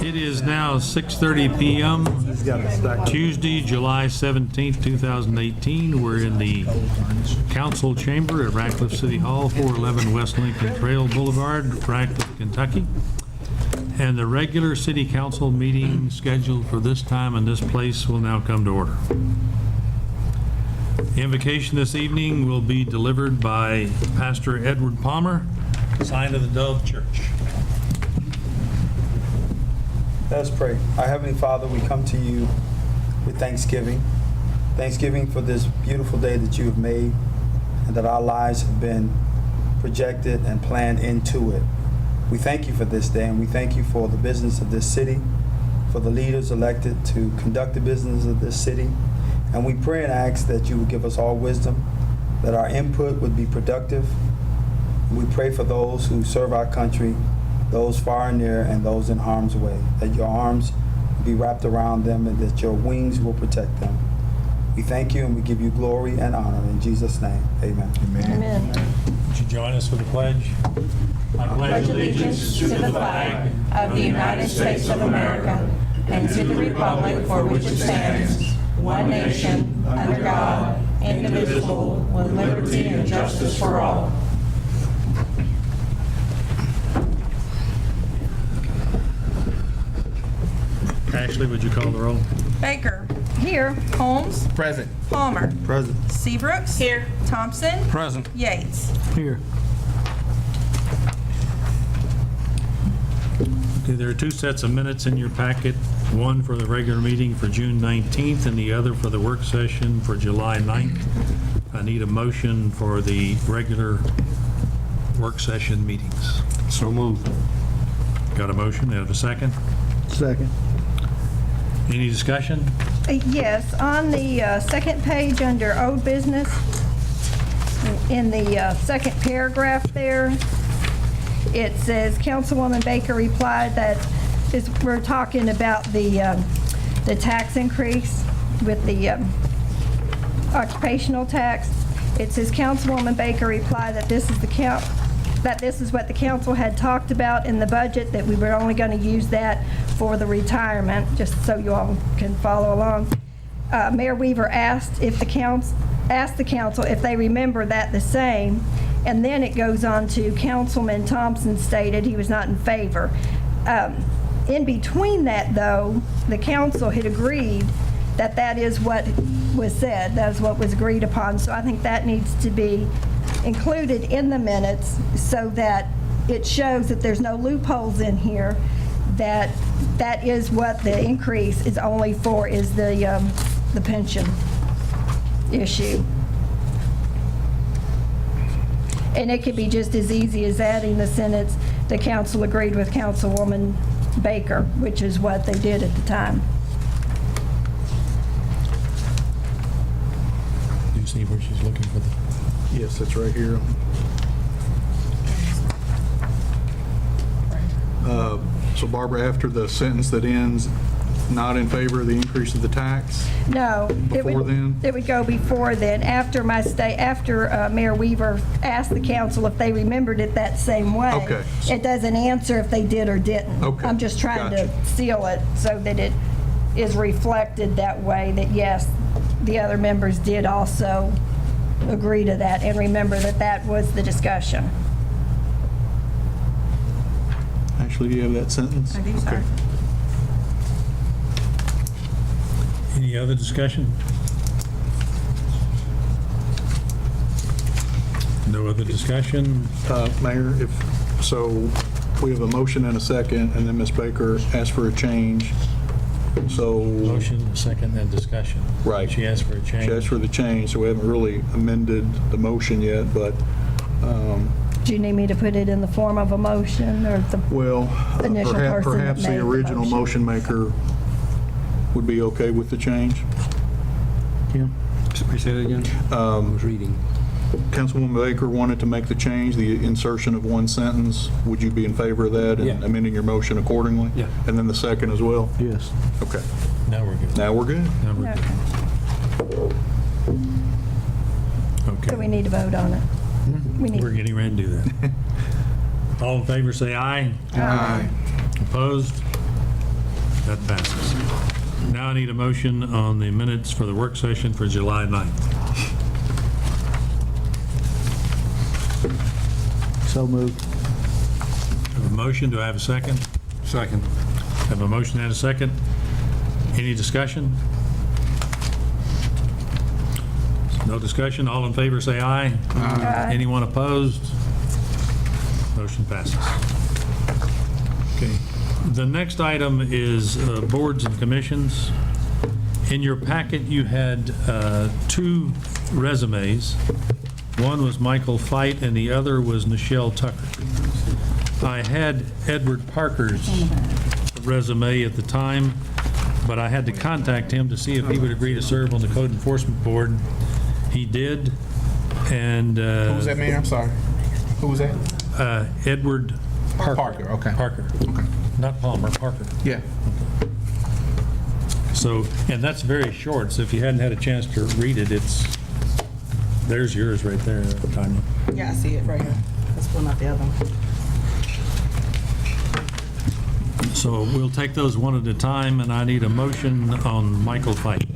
It is now 6:30 PM, Tuesday, July 17th, 2018. We're in the council chamber at Ratcliffe City Hall, 411 West Lincoln Trail Boulevard, Ratcliffe, Kentucky. And the regular city council meeting scheduled for this time and this place will now come to order. The invocation this evening will be delivered by Pastor Edward Palmer, Sign of the Dove Church. Let us pray. Our Heavenly Father, we come to you with thanksgiving. Thanksgiving for this beautiful day that you have made and that our lives have been projected and planned into it. We thank you for this day, and we thank you for the business of this city, for the leaders elected to conduct the business of this city. And we pray and ask that you would give us all wisdom, that our input would be productive. We pray for those who serve our country, those far and near, and those in harm's way, that your arms will be wrapped around them and that your wings will protect them. We thank you and we give you glory and honor. In Jesus' name, amen. Amen. Would you join us for the pledge? I Pledge allegiance to the flag of the United States of America and to the republic for which it stands, one nation, under God, indivisible, with liberty and justice for all. Ashley, would you call the roll? Baker. Here. Holmes. Present. Palmer. Present. Seabrooks. Here. Thompson. Present. Yates. Here. Okay, there are two sets of minutes in your packet, one for the regular meeting for June 19th and the other for the work session for July 9th. I need a motion for the regular work session meetings. So moved. Got a motion? Have a second? Second. Any discussion? Yes, on the second page under old business, in the second paragraph there, it says Councilwoman Baker replied that we're talking about the tax increase with the occupational tax. It says Councilwoman Baker replied that this is what the council had talked about in the budget, that we were only going to use that for the retirement, just so you all can follow along. Mayor Weaver asked the council if they remember that the same, and then it goes on to Councilman Thompson stated he was not in favor. In between that, though, the council had agreed that that is what was said, that is what was agreed upon, so I think that needs to be included in the minutes so that it shows that there's no loopholes in here, that that is what the increase is only for, is the pension issue. And it could be just as easy as adding the sentence, the council agreed with Councilwoman Baker, which is what they did at the time. Do you see where she's looking for the... Yes, that's right here. So Barbara, after the sentence that ends, not in favor of the increase of the tax? No. Before then? It would go before then, after Mayor Weaver asked the council if they remembered it that same way. Okay. It doesn't answer if they did or didn't. Okay. I'm just trying Gotcha. to seal it so that it is reflected that way, that yes, the other members did also agree to that and remember that that was the discussion. Actually, do you have that sentence? I do, sir. Any other discussion? No other discussion? Mayor, we have a motion and a second, and then Ms. Baker asked for a change. So Motion, second, and discussion. Right. She asked for a change. she asked for the change, so we haven't really amended the motion yet, but, Do you need me to put it in the form of a motion or the? well, Initial person that perhaps made the the original motion. motion maker would be okay with the change. Kim? Say that again? I was reading. Councilwoman Baker wanted to make the change, the insertion of one sentence. Would you be in favor of that and Yeah. amending your motion accordingly? Yeah. And then the second as well? Yes. Okay. Now we're good. Now we're good. Now we're good. Okay. So we need to vote on it. We need. We're getting ready to do that. All in favor, say aye. Aye. Opposed? That passes. Now I need a motion on the minutes for the work session for July 9th. So moved. Have a motion, do I have a second? Second. Have a motion and a second. Any discussion? No discussion, all in favor say aye. Aye. Anyone opposed? Motion passes. Okay. The next item is boards and commissions. In your packet, you had 2 resumes. One was Michael Fite and the other was Nichelle Tucker. I had Edward Parker's resume at the time, but I had to contact him to see if he would agree to serve on the Code Enforcement Board. He did, and... Who was that, Mayor? I'm sorry. Who was that? Edward Parker. Parker, okay. Parker. Okay. Not Palmer, Parker. Yeah. So, and that's very short, so if you hadn't had a chance to read it, there's yours right there, Tanya. Yeah, I see it right here. Let's pull out the other one. So we'll take those one at a time, and I need a motion on Michael Fite.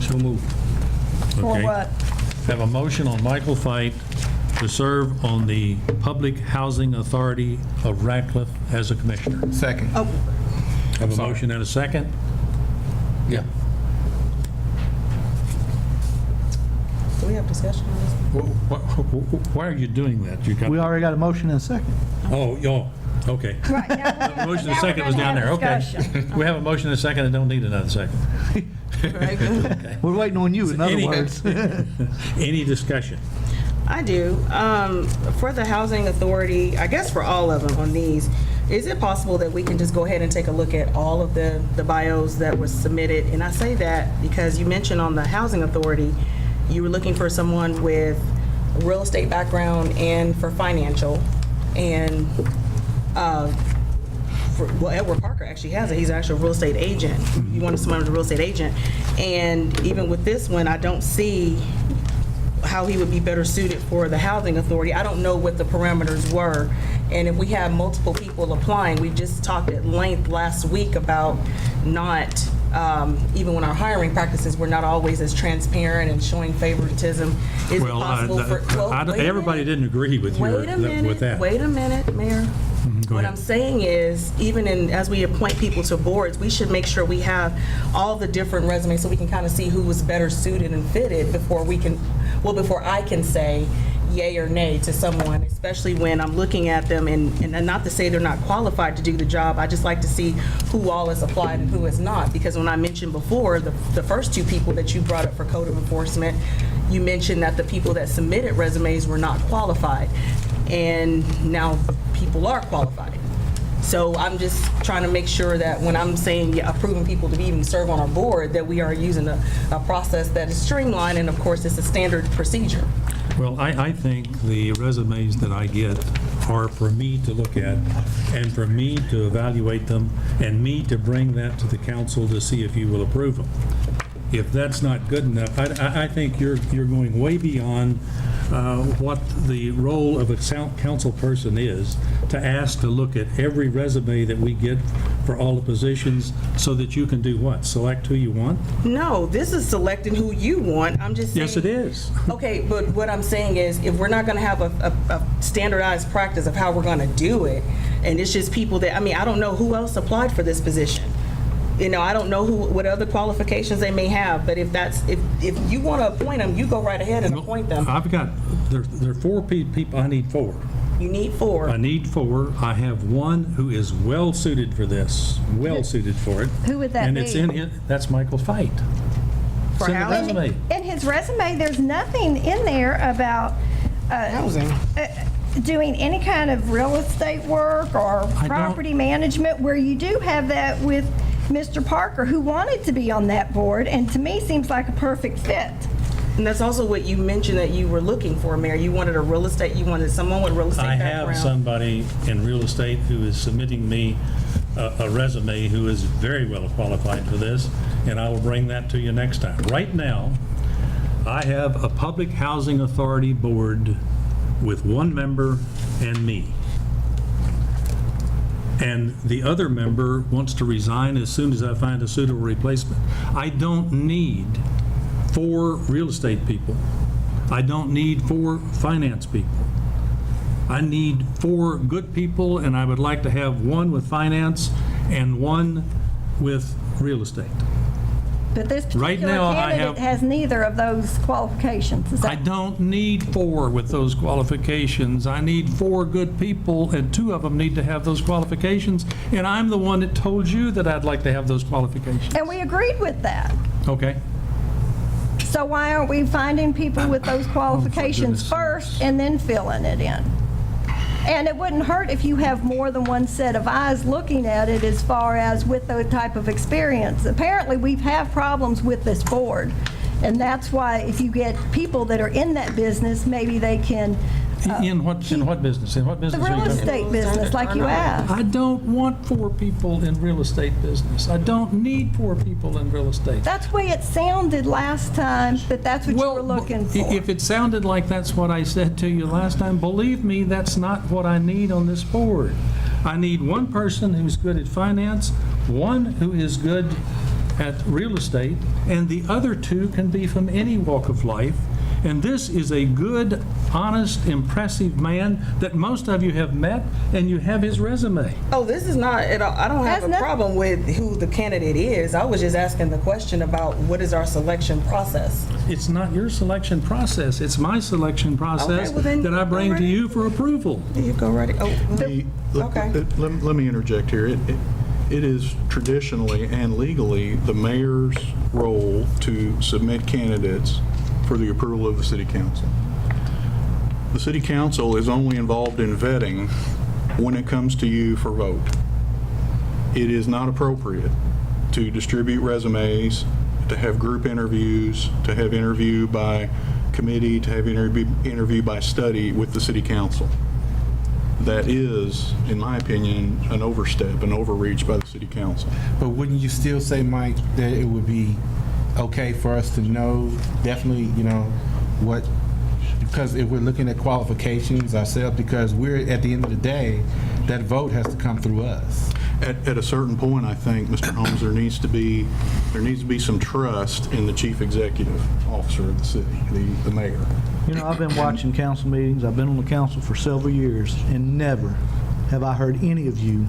So moved. For Okay. what? Have a motion on Michael Fite to serve on the Public Housing Authority of Ratcliffe as a commissioner. Second. Oh, Have a sorry. motion and a second? Yeah. do we have discussion on this? Why are you doing that? You got, We already got a motion and a second. okay. Right, now we're- Motion and now we're second was gonna down there, have okay. discussion. We have a motion and a second, and don't need another second. Very good. We're waiting on you, in other Any- words. Any discussion? I do. For the Housing Authority, I guess for all of them on these, is it possible that we can just go ahead and take a look at all of the bios that was submitted? And I say that because you mentioned on the Housing Authority, you were looking for someone with real estate background and for financial. And well, Edward Parker actually has it. He's actually a real estate agent. You wanted someone with a real estate agent. And even with this one, I don't see how he would be better suited for the Housing Authority. I don't know what the parameters were. And if we have multiple people applying, we just talked at length last week about not, even when our hiring practices, we're not always as transparent and showing favoritism. Is it Well, possible for, well, wait a everybody minute. didn't agree with Wait a minute, that. wait a minute, Mayor. Go What ahead. I'm saying is, even as we appoint people to boards, we should make sure we have all the different resumes so we can kind of see who was better suited and fitted before I can say yay or nay to someone, especially when I'm looking at them and not to say they're not qualified to do the job. I just like to see who all has applied and who has not. Because when I mentioned before, the first 2 people that you brought up for Code of Enforcement, you mentioned that the people that submitted resumes were not qualified. And now people are qualified. So I'm just trying to make sure that when I'm saying approving people to even serve on our board, that we are using a process that is streamlined, and of course, it's a standard procedure. Well, I think the resumes that I get are for me to look at and for me to evaluate them and me to bring that to the council to see if you will approve them. If that's not good enough, I think you're going way beyond what the role of a council person is to ask to look at every resume that we get for all the positions so that you can do what? Select who you want? No, this is selecting who you want. I'm just saying. Yes, it is. Okay, but what I'm saying is, if we're not going to have a standardized practice of how we're going to do it, and it's just people that, I don't know who else applied for this position. I don't know what other qualifications they may have, but if you want to appoint them, you go right ahead and appoint them. There are 4 people, I need 4. You need 4. I need 4. I have one who is well-suited for this, well-suited for it. Who would that And it's be? that's Michael Fite. It's For in the housing? resume. In his resume, there's nothing in there about Housing. doing any kind of real estate work or I don't- property management, where you do have that with Mr. Parker, who wanted to be on that board, and to me seems like a perfect fit. And that's also what you mentioned that you were looking for, Mayor. You wanted you wanted someone with real estate I background. have somebody in real estate who is submitting me a resume who is very well qualified for this, and I will bring that to you next time. Right now, I have a Public Housing Authority board with 1 member and me. and the other member wants to resign as soon as I find a suitable replacement. I don't need 4 real estate people. I don't need 4 finance people. I need 4 good people, and I would like to have 1 with finance and 1 with real estate. But this Right particular now, I candidate has neither of those qualifications. Is I that- don't need 4 with those qualifications. I need 4 good people, and 2 of them need to have those qualifications, and I'm the one that told you that I'd like to have those qualifications. And we agreed with that. Okay? So why aren't we finding people with those qualifications goodness first and then filling it in? And it wouldn't hurt if you have more than one set of eyes looking at it as far as with the type of experience. Apparently, we've had problems with this board, and that's why if you get people that are in that business, maybe they can, In what business? In what the business are you real talking about? estate business, like you asked. I don't want 4 people in real estate business. I don't need 4 people in real estate. That's the way it sounded last time, that that's what you were looking for. If it sounded like that's what I said to you last time, believe me, that's not what I need on this board. I need 1 person who's good at finance, 1 who is good at real estate, and the other 2 can be from any walk of life. And this is a good, honest, impressive man that most of you have met, and you have his resume. Oh, this is not at all, I don't have Has a nothing- problem with who the candidate is. I was just asking the question about what is our selection process? It's not your selection process, it's my selection process well then, that I bring go to right you for approval. You go right, okay. Let me interject here. It is traditionally and legally the mayor's role to submit candidates for the approval of the city council. The city council is only involved in vetting when it comes to you for vote. It is not appropriate to distribute resumes, to have group interviews, to have interview by committee, to have interview by study with the city council. That is, in my opinion, an overstep, an overreach by the city council. But wouldn't you still say, Mike, that it would be okay for us to know definitely, what, because if we're looking at qualifications ourselves, because we're, at the end of the day, that vote has to come through us. At a certain point, I think, Mr. Holmes, there needs to be some trust in the chief executive officer of the city, the mayor. I've been watching council meetings, I've been on the council for several years, and never have I heard any of you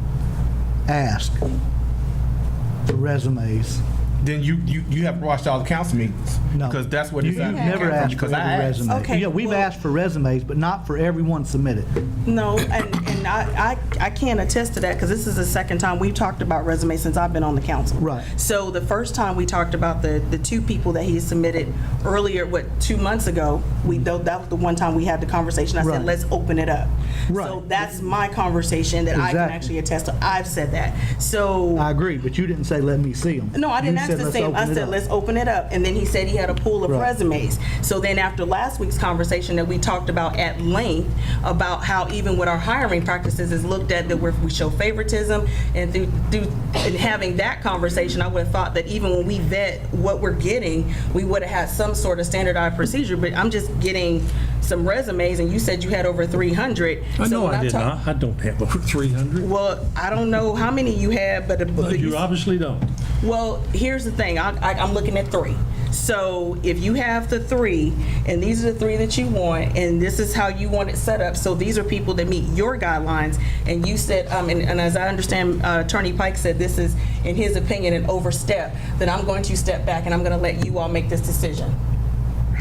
ask for resumes. Then you have watched all the council meetings. No. Because that's what You've it's never asked for because I every asked. resume. Okay, Yeah, we've well- asked for resumes, but not for everyone submitted. No, and I can't attest to that because this is the second time we've talked about resumes since I've been on the council. Right. So the first time we talked about the 2 people that he submitted earlier, 2 months ago, that was the one time we had the conversation. I Right. said, let's open it up. Right. So that's my conversation that I can Exactly. actually attest to. I've said that. So. I agree, but you didn't say, let me see them. No, I didn't ask the same. I said, let's open it up. And then he said he had a pool of Right. resumes. So then after last week's conversation that we talked about at length, about how even with our hiring practices is looked at, that we show favoritism, and and having that conversation, I would have thought that even when we vet what we're getting, we would have had some sort of standardized procedure. But I'm just getting some resumes, and you said you had over 300. I So know when I did talk- not. I don't have over 300. Well, I don't know how many you had, but You obviously don't. well, here's the thing. I'm looking at 3. So if you have the 3, and these are the 3 that you want, and this is how you want it set up, so these are people that meet your guidelines, and you said, and as I understand, Attorney Pike said this is, in his opinion, an overstep, then I'm going to step back and I'm going to let you all make this decision.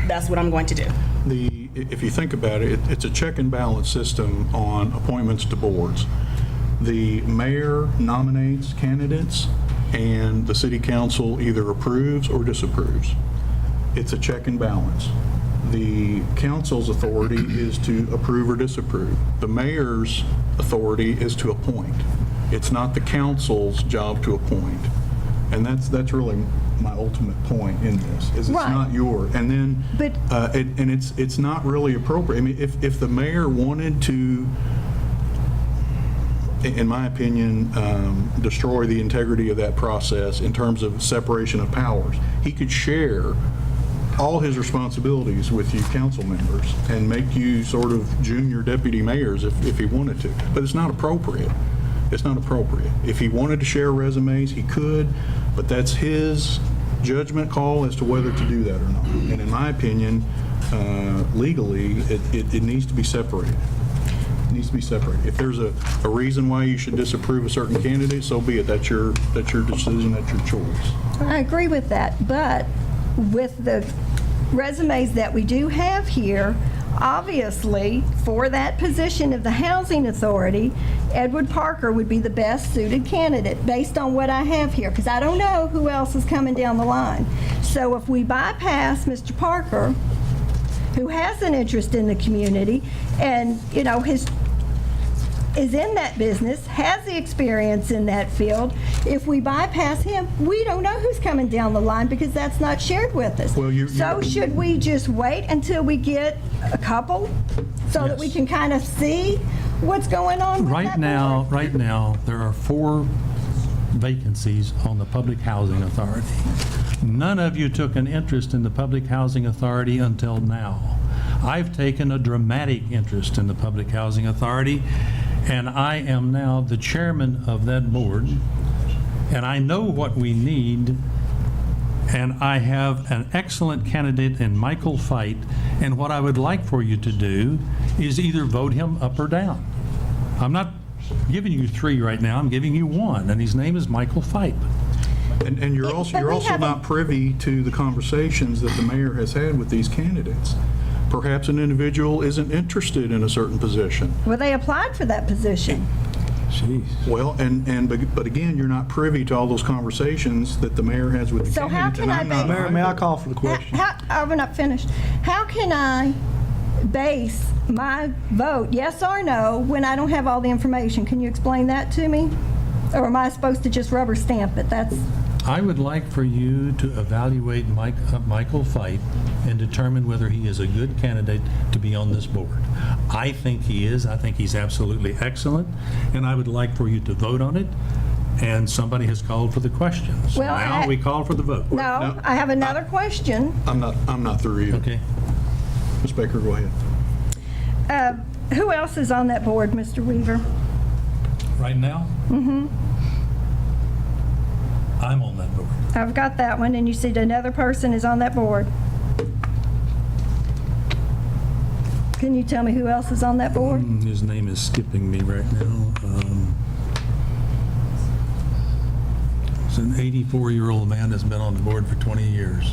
That's what I'm going to do. If you think about it, it's a check and balance system on appointments to boards. The mayor nominates candidates, and the city council either approves or disapproves. It's a check and balance. The council's authority is to approve or disapprove. The mayor's authority is to appoint. It's not the council's job to appoint. And that's really my ultimate point in this, is it's Right. not your. And then, But- and it's not really appropriate. I mean, if the mayor wanted to, in my opinion, destroy the integrity of that process in terms of separation of powers, he could share all his responsibilities with you council members and make you sort of junior deputy mayors if he wanted to. But it's not appropriate. It's not appropriate. If he wanted to share resumes, he could, but that's his judgment call as to whether to do that or not. And in my opinion, legally, it needs to be separated. It needs to be separated. If there's a reason why you should disapprove a certain candidate, so be it. That's your decision, that's your choice. I agree with that, but with the resumes that we do have here, obviously, for that position of the Housing Authority, Edward Parker would be the best suited candidate based on what I have here, because I don't know who else is coming down the line. So if we bypass Mr. Parker, who has an interest in the community and, you know, is in that business, has the experience in that field, if we bypass him, we don't know who's coming down the line because that's not shared with us. Well, So should we just wait until we get a couple so that we Yes. can kind of see what's going on with Right that now, board? right now, there are 4 vacancies on the Public Housing Authority. None of you took an interest in the Public Housing Authority until now. I've taken a dramatic interest in the Public Housing Authority, and I am now the chairman of that board, and I know what we need, and I have an excellent candidate in Michael Feit, and what I would like for you to do is either vote him up or down. I'm not giving you 3 right now, I'm giving you 1, and his name is Michael Feit. And you're But we also haven't- not privy to the conversations that the mayor has had with these candidates. Perhaps an individual isn't interested in a certain position. Well, they applied for that position. Jeez. Well, but again, you're not privy to all those conversations that the mayor has with the So how candidate. can and I I'm not be- Mayor, may I either. call for the question? I'm not finished. How can I base my vote, yes or no, when I don't have all the information? Can you explain that to me? Or am I supposed to just rubber stamp it? That's, I would like for you to evaluate Michael Feit and determine whether he is a good candidate to be on this board. I think he is. I think he's absolutely excellent, and I would like for you to vote on it, and somebody has called for the question. So Well, now we call for the vote. no, I have another question. I'm not through either. Okay. Ms. Baker, go ahead. Who else is on that board, Mr. Weaver? Right now? Mm-hmm. I'm on that board. I've got that one, and you said another person is on that board. Can you tell me who else is on that board? His name is skipping me right now. It's an 84-year-old man that's been on the board for 20 years.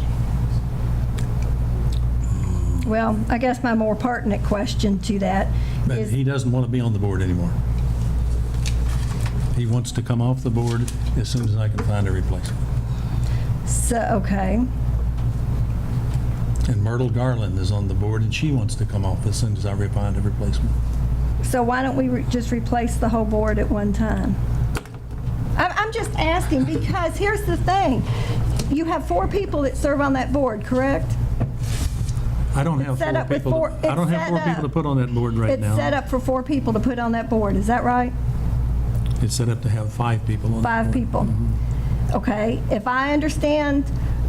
Well, I guess my more pertinent question to that But is, he doesn't want to be on the board anymore. He wants to come off the board as soon as I can find a replacement. so, okay. And Myrtle Garland is on the board, and she wants to come off as soon as I find a replacement. So why don't we just replace the whole board at one time? I'm just asking because here's the thing. You have 4 people that serve on that board, correct? I don't have set 4 up with people. four- I don't it's have 4 set people to up. put on that board right now. It's set up for 4 people to put on that board, is that right? It's set up to have 5 people on that 5 board. people. Okay, if I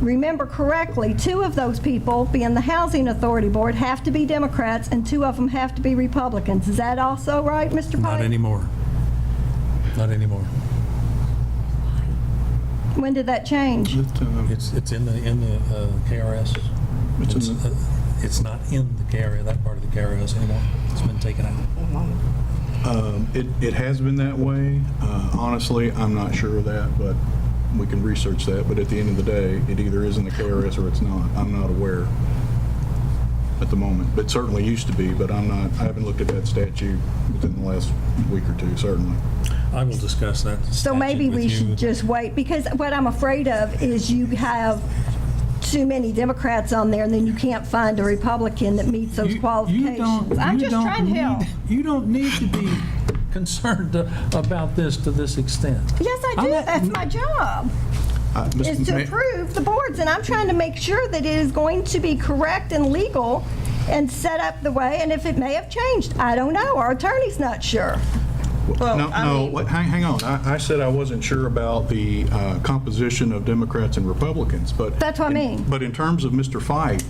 remember correctly, 2 of those people, being the Housing Authority Board, have to be Democrats, and 2 of them have to be Republicans. Is that also right, Mr. Not Pike? anymore. Not anymore. When did that change? It's in the KRS. It's in the- It's not in the KRS, that part of the KRS anymore. It's been taken out. It has been that way. Honestly, I'm not sure of that, but we can research that. But at the end of the day, it either is in the KRS or it's not. I'm not aware at the moment. But certainly used to be, but I haven't looked at that statute within the last week or 2, certainly. I will discuss that. So maybe statute we with you. should just wait, because what I'm afraid of is you have too many Democrats on there, and then you can't find a Republican that meets those qualifications. I'm just trying to help. You don't need to be concerned about this to this extent. Yes, I I'm do. not- That's my job, is to approve the boards, and I'm trying to make sure that it is going to be correct and legal and set up the way, and if it may have changed, I don't know. Our attorney's not sure. Well, No, I no, mean- wait, hang on. I said I wasn't sure about the composition of Democrats and Republicans, but... That's what I mean. But in terms of Mr. Feit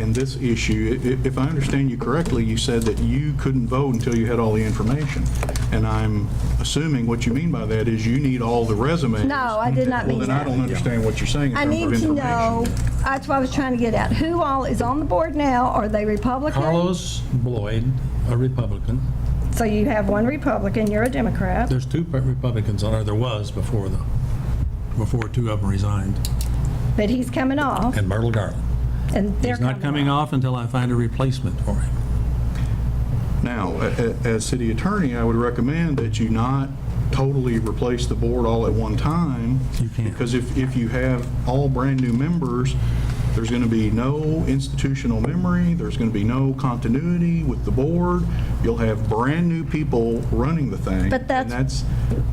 and this issue, if I understand you correctly, you said that you couldn't vote until you had all the information. And I'm assuming what you mean by that is you need all the resumes. No, I did not mean Well, then I that. don't understand what you're saying in I terms need of to information. know, that's what I was trying to get at. Who all is on the board now? Are they Republican? Carlos Boyd, a Republican. So you have one Republican, you're a Democrat. There's two Republicans on there. There was before two of them resigned. But he's coming off, And Myrtle Garland. and they're He's not coming off until I find a replacement for him. Now, as city attorney, I would recommend that you not totally replace the board all at one time. You can't. Because if you have all brand-new members, there's going to be no institutional memory, there's going to be no continuity with the board, you'll have brand-new people running the thing. But that's-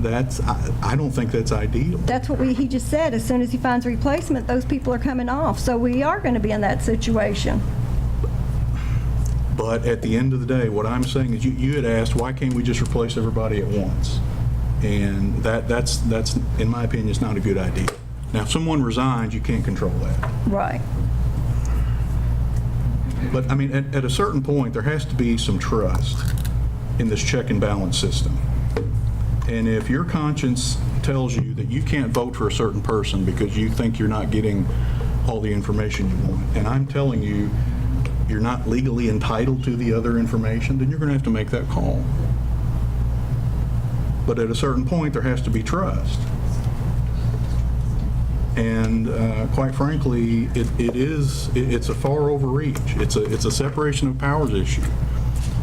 And I don't think that's ideal. That's what he just said. As soon as he finds a replacement, those people are coming off. So we are going to be in that situation. But at the end of the day, what I'm saying is you had asked, why can't we just replace everybody at once? And that's in my opinion, is not a good idea. Now, if someone resigns, you can't control that. Right. But, I mean, at a certain point, there has to be some trust in this check and balance system. And if your conscience tells you that you can't vote for a certain person because you think you're not getting all the information you want, and I'm telling you you're not legally entitled to the other information, then you're going to have to make that call. But at a certain point, there has to be trust. And quite frankly, it's a far overreach. It's a separation of powers issue.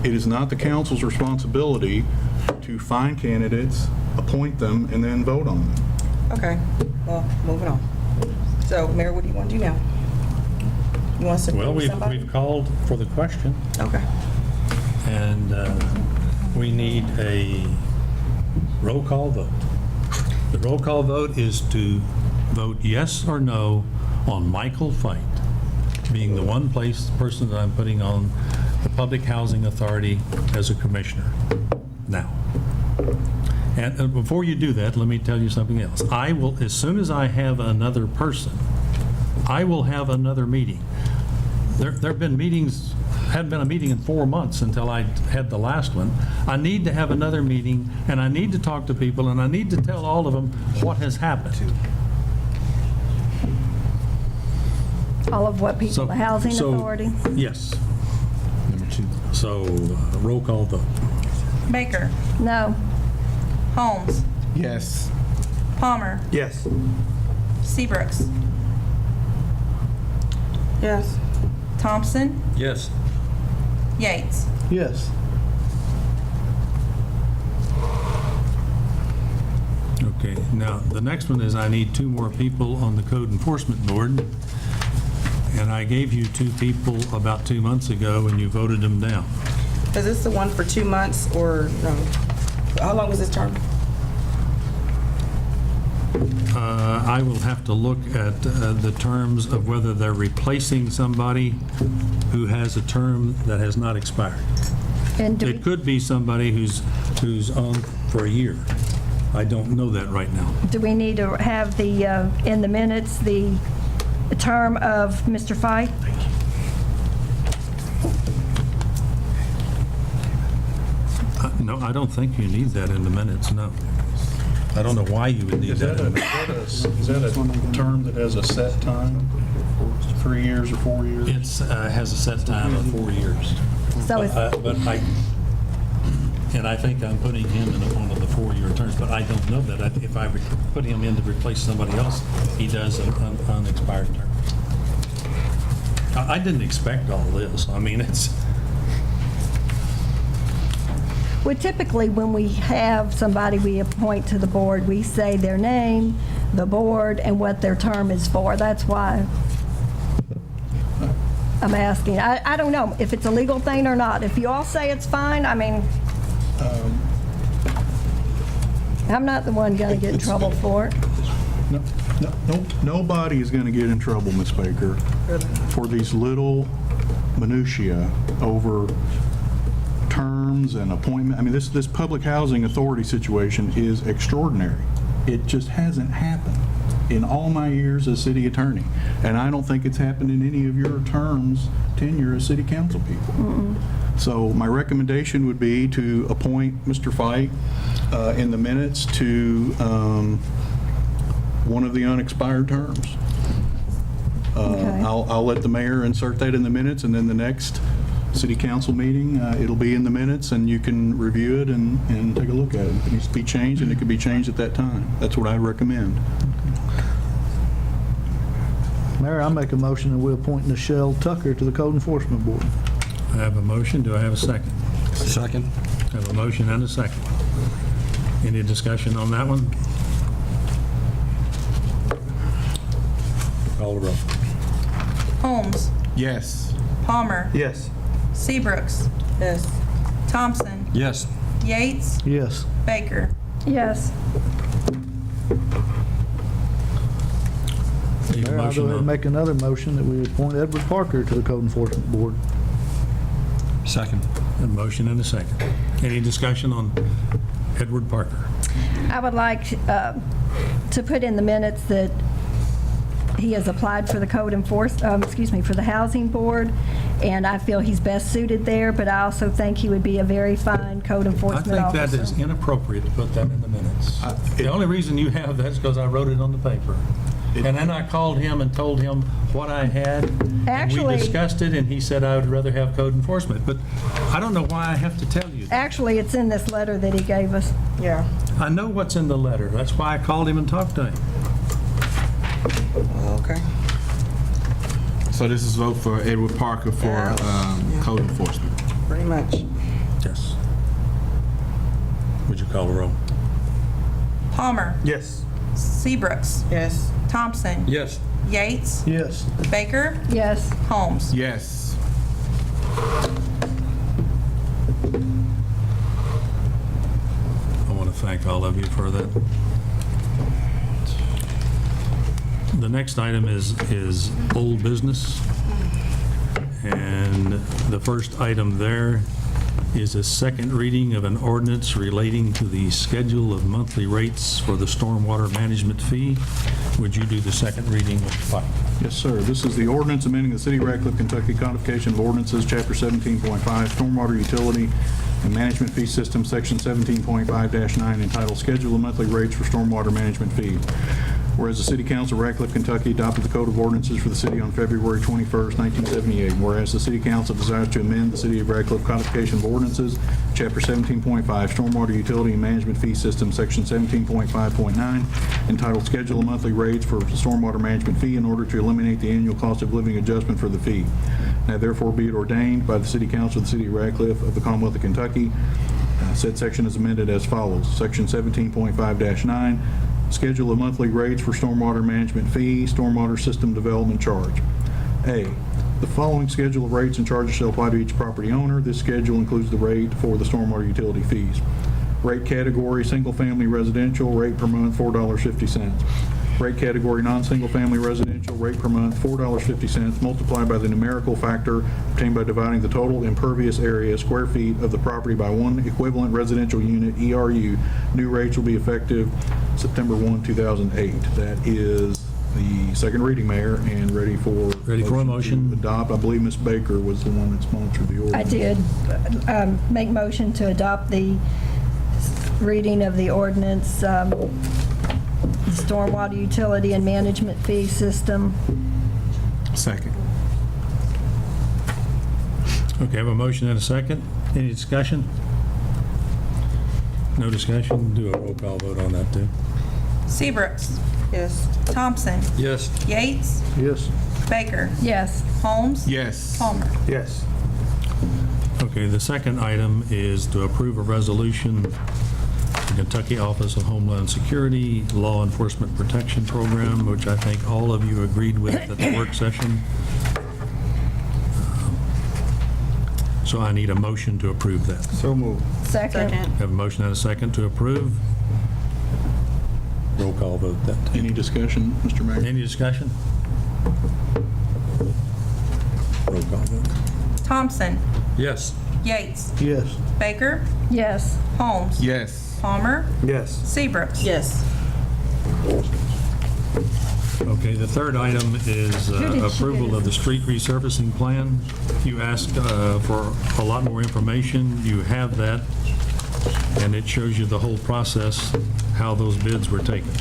It is not the council's responsibility to find candidates, appoint them, and then vote on them. Okay, well, moving on. So, Mayor, what do you want to do now? You want us to Well, approve somebody? we've called for the question, Okay. and we need a roll call vote. The roll call vote is to vote yes or no on Michael Fite being the one person that I'm putting on the Public Housing Authority as a commissioner. Now, and before you do that, let me tell you something else. I will, as soon as I have another person, I will have another meeting. There have been meetings, hadn't been a meeting in 4 months until I had the last one. I need to have another meeting, and I need to talk to people, and I need to tell all of them what has happened. All of what people, the Housing Authority. Yes. Number 2. So, roll call vote. Baker. No. Holmes. Yes. Palmer. Yes. Seabrooks. Yes. Thompson. Yes. Yates. Yes. Okay, now, the next one is I need 2 more people on the Code Enforcement Board. And I gave you 2 people about 2 months ago, and you voted them down. Is this the one for 2 months or no? How long was this term? I will have to look at the terms of whether they're replacing somebody who has a term that has not expired. And do It could be somebody who's on for a year. I don't know that right now. we need to have the, in the minutes, the term of Mr. Fite? No, I don't think you need that in the minutes, no. I don't know why you would need that. in the minutes. Is that a term that has a set time? 3 years or 4 years? It has a set time of 4 years. So it's, And I think I'm putting him in one of the 4-year terms, but I don't know that. If I put him in to replace somebody else, he does an unexpired term. I didn't expect all this. I mean, it's, well, typically, when we have somebody we appoint to the board, we say their name, the board, and what their term is for. That's why I'm asking. I don't know if it's a legal thing or not. If you all say it's fine, I mean, I'm not the one going to get in trouble for it. Nobody is going to get in trouble, Ms. Baker, for these little minutia over terms and appointment. I mean, this Public Housing Authority situation is extraordinary. It just hasn't happened. in all my years as city attorney. And I don't think it's happened in any of your tenure as city council people. So my recommendation would be to appoint Mr. Fike in the minutes to one of the unexpired terms. Okay. I'll let the mayor insert that in the minutes, and then the next city council meeting, it'll be in the minutes, and you can review it and take a look at it. If it needs to be changed, and it could be changed at that time. That's what I recommend. Mayor, I make a motion that we appoint Nichelle Tucker to the Code Enforcement Board. I have a motion. Do I have a second? Second. I have a motion and a second. Any discussion on that one? Call the roll. Holmes, Yes. Palmer, Yes. Seabrooks, Yes. Thompson, Yes. Yates, Yes. Baker. Yes. Need a Mayor, I'll go motion ahead and on- make another motion that we appoint Edward Parker to the Code Enforcement Board. Second. A motion and a second. Any discussion on Edward Parker? I would like to put in the minutes that he has applied for the for the Housing Board, and I feel he's best suited there, but I also think he would be a very fine code I enforcement think officer. that is inappropriate to put that in the minutes. it- The only reason you have that is because I wrote it on the paper. And then I called him and told him what I had. And Actually- we discussed it, and he said I would rather have code enforcement. But I don't know why I have to tell you that. Actually, it's in this letter that he gave us. Yeah. I know what's in the letter. That's why I called him and talked to him. Okay. So this is vote for Edward Parker for Yeah. code enforcement. Pretty much. Yes. Would you call the roll? Palmer, Yes. Seabrooks, Yes. Thompson, Yes. Yates, Yes. Baker, Yes. Holmes. Yes. I want to thank all of you for that. The next item is old business. And the first item there is a second reading of an ordinance relating to the schedule of monthly rates for the stormwater management fee. Would you do the second reading, Mr. Fike? Yes, sir. This is the ordinance amending the City of Ratcliffe, Kentucky Codification of Ordinances, Chapter 17.5, Stormwater Utility and Management Fee System, Section 17.5-9, entitled Schedule of Monthly Rates for Stormwater Management Fee. Whereas the City Council of Ratcliffe, Kentucky adopted the Code of Ordinances for the city on February 21st, 1978. Whereas the City Council desires to amend the City of Ratcliffe Codification of Ordinances, Chapter 17.5, Stormwater Utility and Management Fee System, Section 17.5.9, entitled Schedule of Monthly Rates for Stormwater Management Fee in order to eliminate the annual cost of living adjustment for the fee. Now therefore be it ordained by the City Council of the City of Ratcliffe of the Commonwealth of Kentucky, said section is amended as follows. Section 17.5-9, Schedule of monthly rates for stormwater management fee, stormwater system development charge. A, the following schedule of rates and charges shall apply to each property owner. This schedule includes the rate for the stormwater utility fees. Rate category, single-family residential, rate per month, $4.50. Rate category, non-single-family residential, rate per month, $4.50, multiplied by the numerical factor obtained by dividing the total impervious area, square feet, of the property by one equivalent residential unit, ERU. New rates will be effective September 1, 2008. That is the second reading, Mayor, and ready for a motion. to adopt. I believe Ms. Baker was the one that sponsored the ordinance. I did make motion to adopt the reading of the ordinance, the stormwater utility and management fee system. Second. Okay, I have a motion and a second. Any discussion? No discussion? Do a roll call vote on that, too. Seabrooks, Yes. Thompson, Yes. Yates, Yes. Baker, Yes. Holmes, Yes. Palmer. Yes. Okay, the second item is to approve a resolution, the Kentucky Office of Homeland Security Law Enforcement Protection Program, which I think all of you agreed with at the work session. So I need a motion to approve that. So moved. Second. Have a motion and a second to approve. Roll call vote that. Any discussion, Mr. Mayor? Any discussion? Roll call vote. Thompson, Yes. Yates, Yes. Baker, Yes. Holmes, Yes. Palmer, Yes. Seabrooks. Yes. Okay, the third item is approval of the street resurfacing plan. You asked for a lot more information. You have that, and it shows you the whole process, how those bids were taken.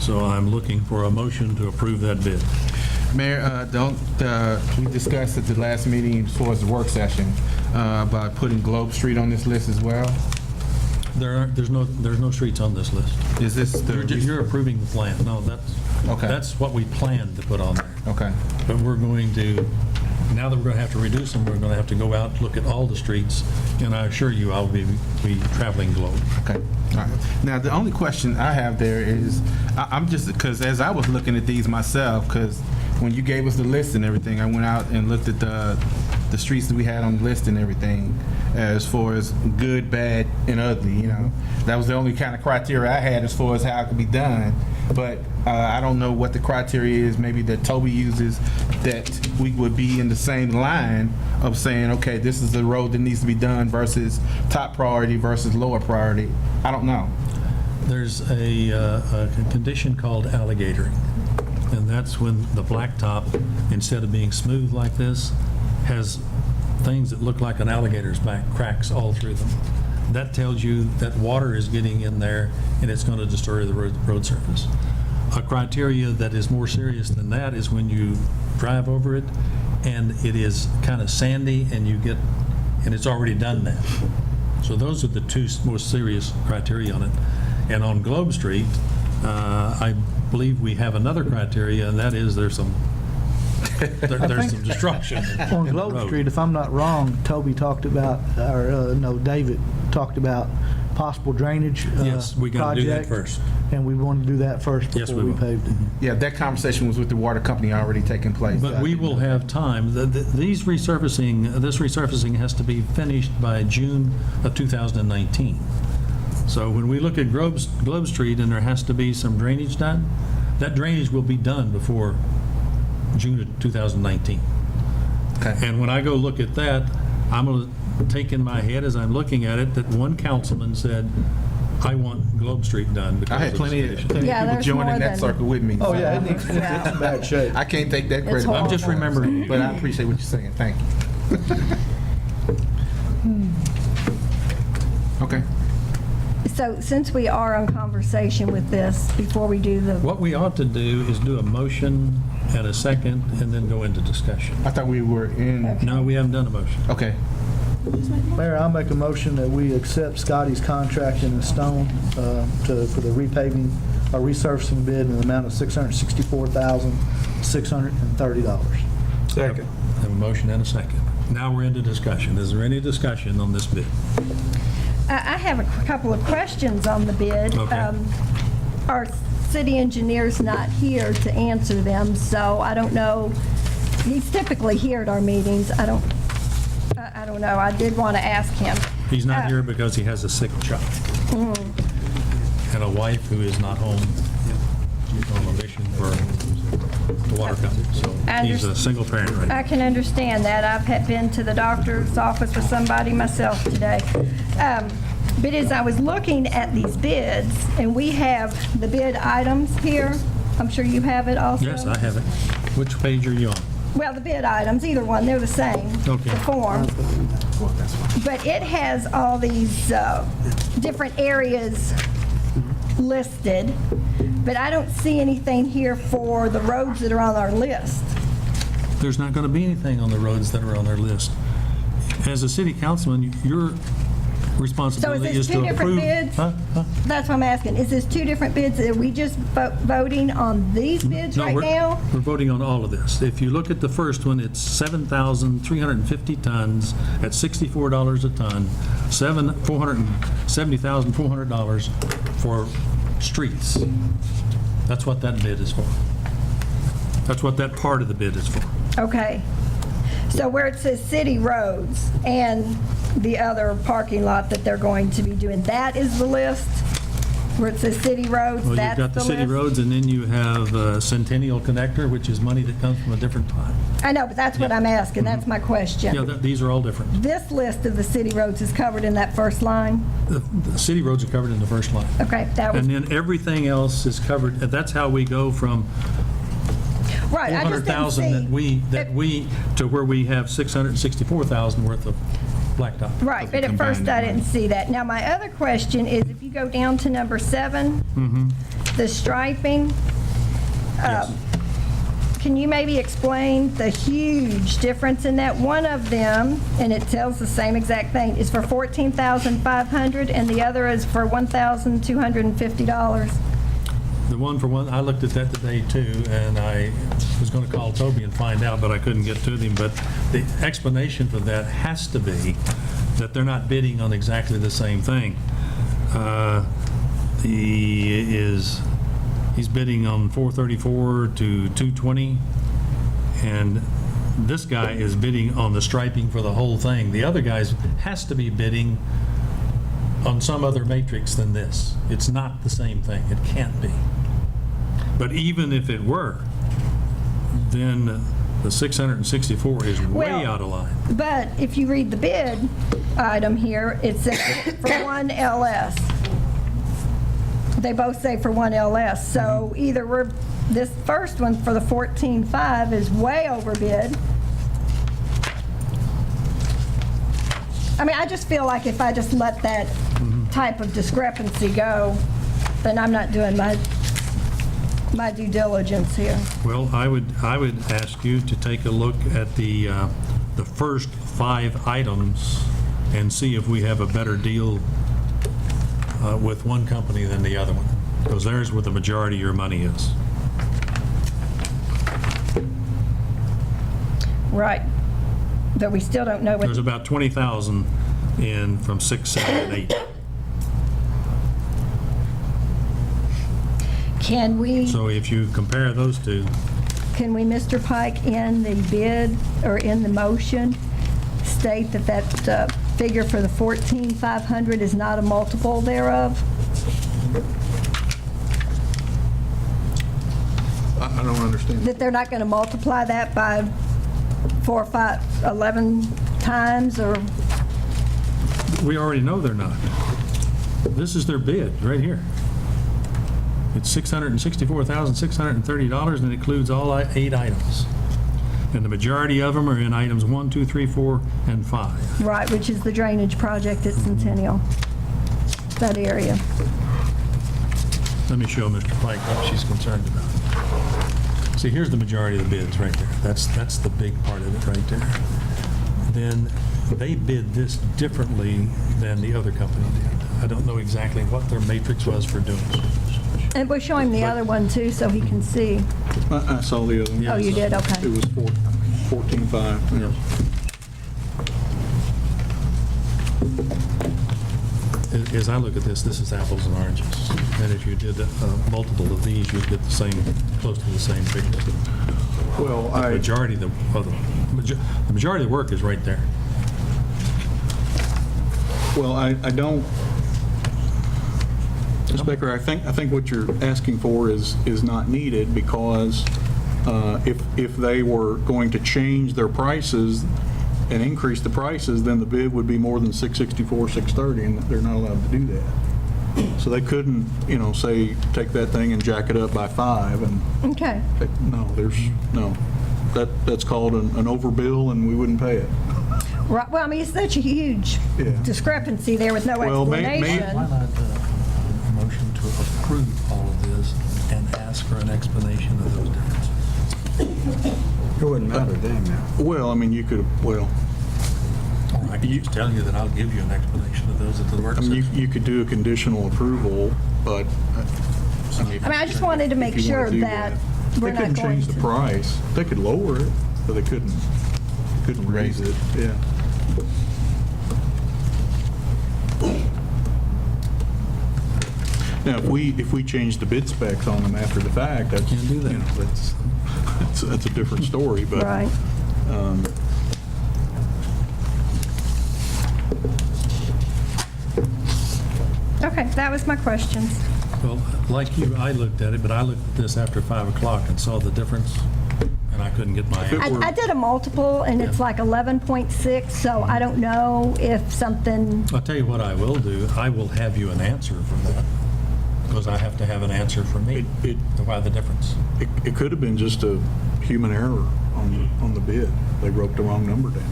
So I'm looking for a motion to approve that bid. Mayor, we discussed at the last meeting as far as the work session about putting Globe Street on this list as well. There's no streets on this list. Is this You're approving the plan. No, Okay. that's what we planned to put on there. Okay. But we're going to, now that we're going to have to reduce them, we're going to have to go out, look at all the streets, and I assure you, I'll be traveling Globe. Okay. All right. Now, the only question I have there is, I'm just, because as I was looking at these myself, because when you gave us the list and everything, I went out and looked at the streets that we had on the list and everything, as far as good, bad, and ugly, you know. That was the only kind of criteria I had as far as how it could be done. But I don't know what the criteria is maybe that Toby uses, that we would be in the same line of saying, okay, this is the road that needs to be done versus top priority versus lower priority. I don't know. There's a condition called alligatoring, and that's when the blacktop, instead of being smooth like this, has things that look like an alligator's back, cracks all through them. That tells you that water is getting in there and it's going to destroy the road surface. A criteria that is more serious than that is when you drive over it and it is kind of sandy and it's already done that. So those are the two most serious criteria on it. And on Globe Street, I believe we have another criteria, and that is there's some destruction On in the Globe road. Street, if I'm not wrong, Toby talked about, David talked about possible drainage Yes, we got to do that project, first. and we want to do that first Yes, before we we will. paved it. Yeah, that conversation was with the water company already taking place. But we will have time. This resurfacing has to be finished by June of 2019. So when we look at Globe Street and there has to be some drainage done, that drainage will be done before June of 2019. Okay. And when I go look at that, I'm going to take in my head as I'm looking at it that one councilman said, I want Globe Street done because I had of plenty this of condition. Yeah, people there's joining more that than- circle with me. Oh, yeah, it's in bad shape. I can't take that credit. I'm just remembering. But I appreciate what you're saying. Thank you. Okay. So since we are on conversation with this, before we do the, What we ought to do is do a motion and a second and then go into discussion. I thought we were in, No, we haven't done a motion. okay. Mayor, I'll make a motion that we accept Scotty's contract in the stone for the repaving, resurfacing bid in the amount of $664,630. Second. Have a motion and a second. Now we're into discussion. Is there any discussion on this bid? I have a couple of questions on the bid. Okay. Our city engineer's not here to answer them, so I don't know. He's typically here at our meetings. I don't know. I did want to ask him. He's not here because he has a sick child and a wife who is not home. She's on a mission for the water company, so he's a single parent right now. I can understand that. I've been to the doctor's office with somebody myself today. But as I was looking at these bids, and we have the bid items here, I'm sure you have it also? Yes, I have it. Which page are you on? Well, the bid items, either one, they're the same. Okay. The form. But it has all these different areas listed, but I don't see anything here for the roads that are on our list. There's not going to be anything on the roads that are on our list. As a city councilman, your responsibility this is to two approve. different bids? Huh? That's what I'm asking. Is this two different bids? Are we just voting on these bids No, right now? we're voting on all of this. If you look at the first one, it's 7,350 tons at $64 a ton, $470,400 for streets. That's what that bid is for. That's what that part of the bid is for. Okay. So where it says city roads and the other parking lot that they're going to be doing, that is the list? where it says city roads, Well, you've that's got the city list? roads, and then you have Centennial Connector, which is money that comes from a different pot. I know, but that's what I'm asking, that's my question. Yeah, these are all different. This list of the city roads is covered in that first line? The city roads are covered in the first line. Okay, that was, And then everything else is covered, that's how we go from right, I just didn't 400,000 see. that we, to where we have 664,000 worth of blacktop. Right, but at first I didn't see that. Now, my other question is, if you go down to number 7, the striping, can you maybe explain the huge difference in that? One of them, and it tells the same exact thing, is for $14,500, and the other is for $1,250. The one for one, I looked at that today too, and I was going to call Toby and find out, but I couldn't get to him. But the explanation for that has to be that they're not bidding on exactly the same thing. He's bidding on 434 to 220, and this guy is bidding on the striping for the whole thing. The other guy has to be bidding on some other matrix than this. It's not the same thing. It can't be. But even if it were, then the 664 is way Well, out of line. But if you read the bid item here, it says for 1 LS. They both say for 1 LS. So either this first one for the 14.5 is way overbid. I mean, I just feel like if I just let that type of discrepancy go, then I'm not doing my due diligence here. Well, I would ask you to take a look at the first 5 items and see if we have a better deal with one company than the other one, because there's where the majority of your money is. Right. But we still don't know what. There's about 20,000 in from 6, 7, and 8. Can we, So if you compare those two, Mr. Pike, in the bid or in the motion, state that figure for the 14,500 is not a multiple thereof? I don't understand. That they're not going to multiply that by 4, 5, 11 times, or? we already know they're not. This is their bid, right here. It's $664,630, and it includes all 8 items. And the majority of them are in items 1, 2, 3, 4, and 5. Right, which is the drainage project at Centennial, that area. Let me show Mr. Pike what she's concerned about. See, here's the majority of the bids right there. That's the big part of it right there. Then they bid this differently than the other company did. I don't know exactly what their matrix was for doing it. And we'll show him the other one too, so he can see. I saw the other one. Oh, you did, okay. It was 14.5. Yeah. As I look at this is apples and oranges. And if you did a multiple of these, you'd get the same, close to the same figure. Well, The majority of the majority of the work is right there. Well, I don't, Ms. Baker, I think what you're asking for is not needed, because if they were going to change their prices and increase the prices, then the bid would be more than 664, 630, and they're not allowed to do that. So they couldn't, say, take that thing and jack it up by 5, and Okay. no. That's called an overbill, and we wouldn't pay it. Right, well, I mean, it's such a huge Yeah. discrepancy there with no Well, explanation. Why not a motion to approve all of this and ask for an explanation of those differences? It wouldn't matter then, man. Well, I mean, you could, Or I could just tell you that I'll give you an explanation of those at the work session. you could do a conditional approval, but, I mean, I just wanted to make if you wanna sure do that They we're not couldn't going change the to. price. They could lower it, but they couldn't raise it. Yeah. Now, if we change the bid specs on them after the fact, that's, Can't do that. that's a different story, but. Right. Okay, that was my questions. Well, like you, I looked at it, but I looked at this after 5 o'clock and saw the difference, and I couldn't get my answer. I did a multiple, and it's like 11.6, so I don't know if something, I'll tell you what I will do. I will have you an answer from that, because I have to have an answer from me. It- Why the difference? It could have been just a human error on the bid. They wrote the wrong number down.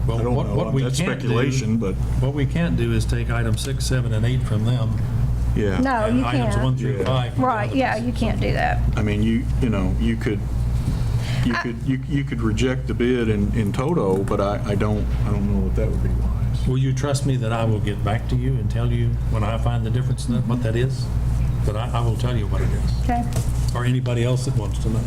Well, I don't what know. we That's can't do- speculation, but What we can't do is take items 6, 7, and 8 from them. yeah. no, and you items 1 can't. through Yeah. 5. from the Right, others. yeah, you can't do that. I mean, you could reject the bid in toto, but I don't know if that would be wise. Will you trust me that I will get back to you and tell you when I find the difference in what that is? But I will tell you what it is, Okay. or anybody else that wants to know.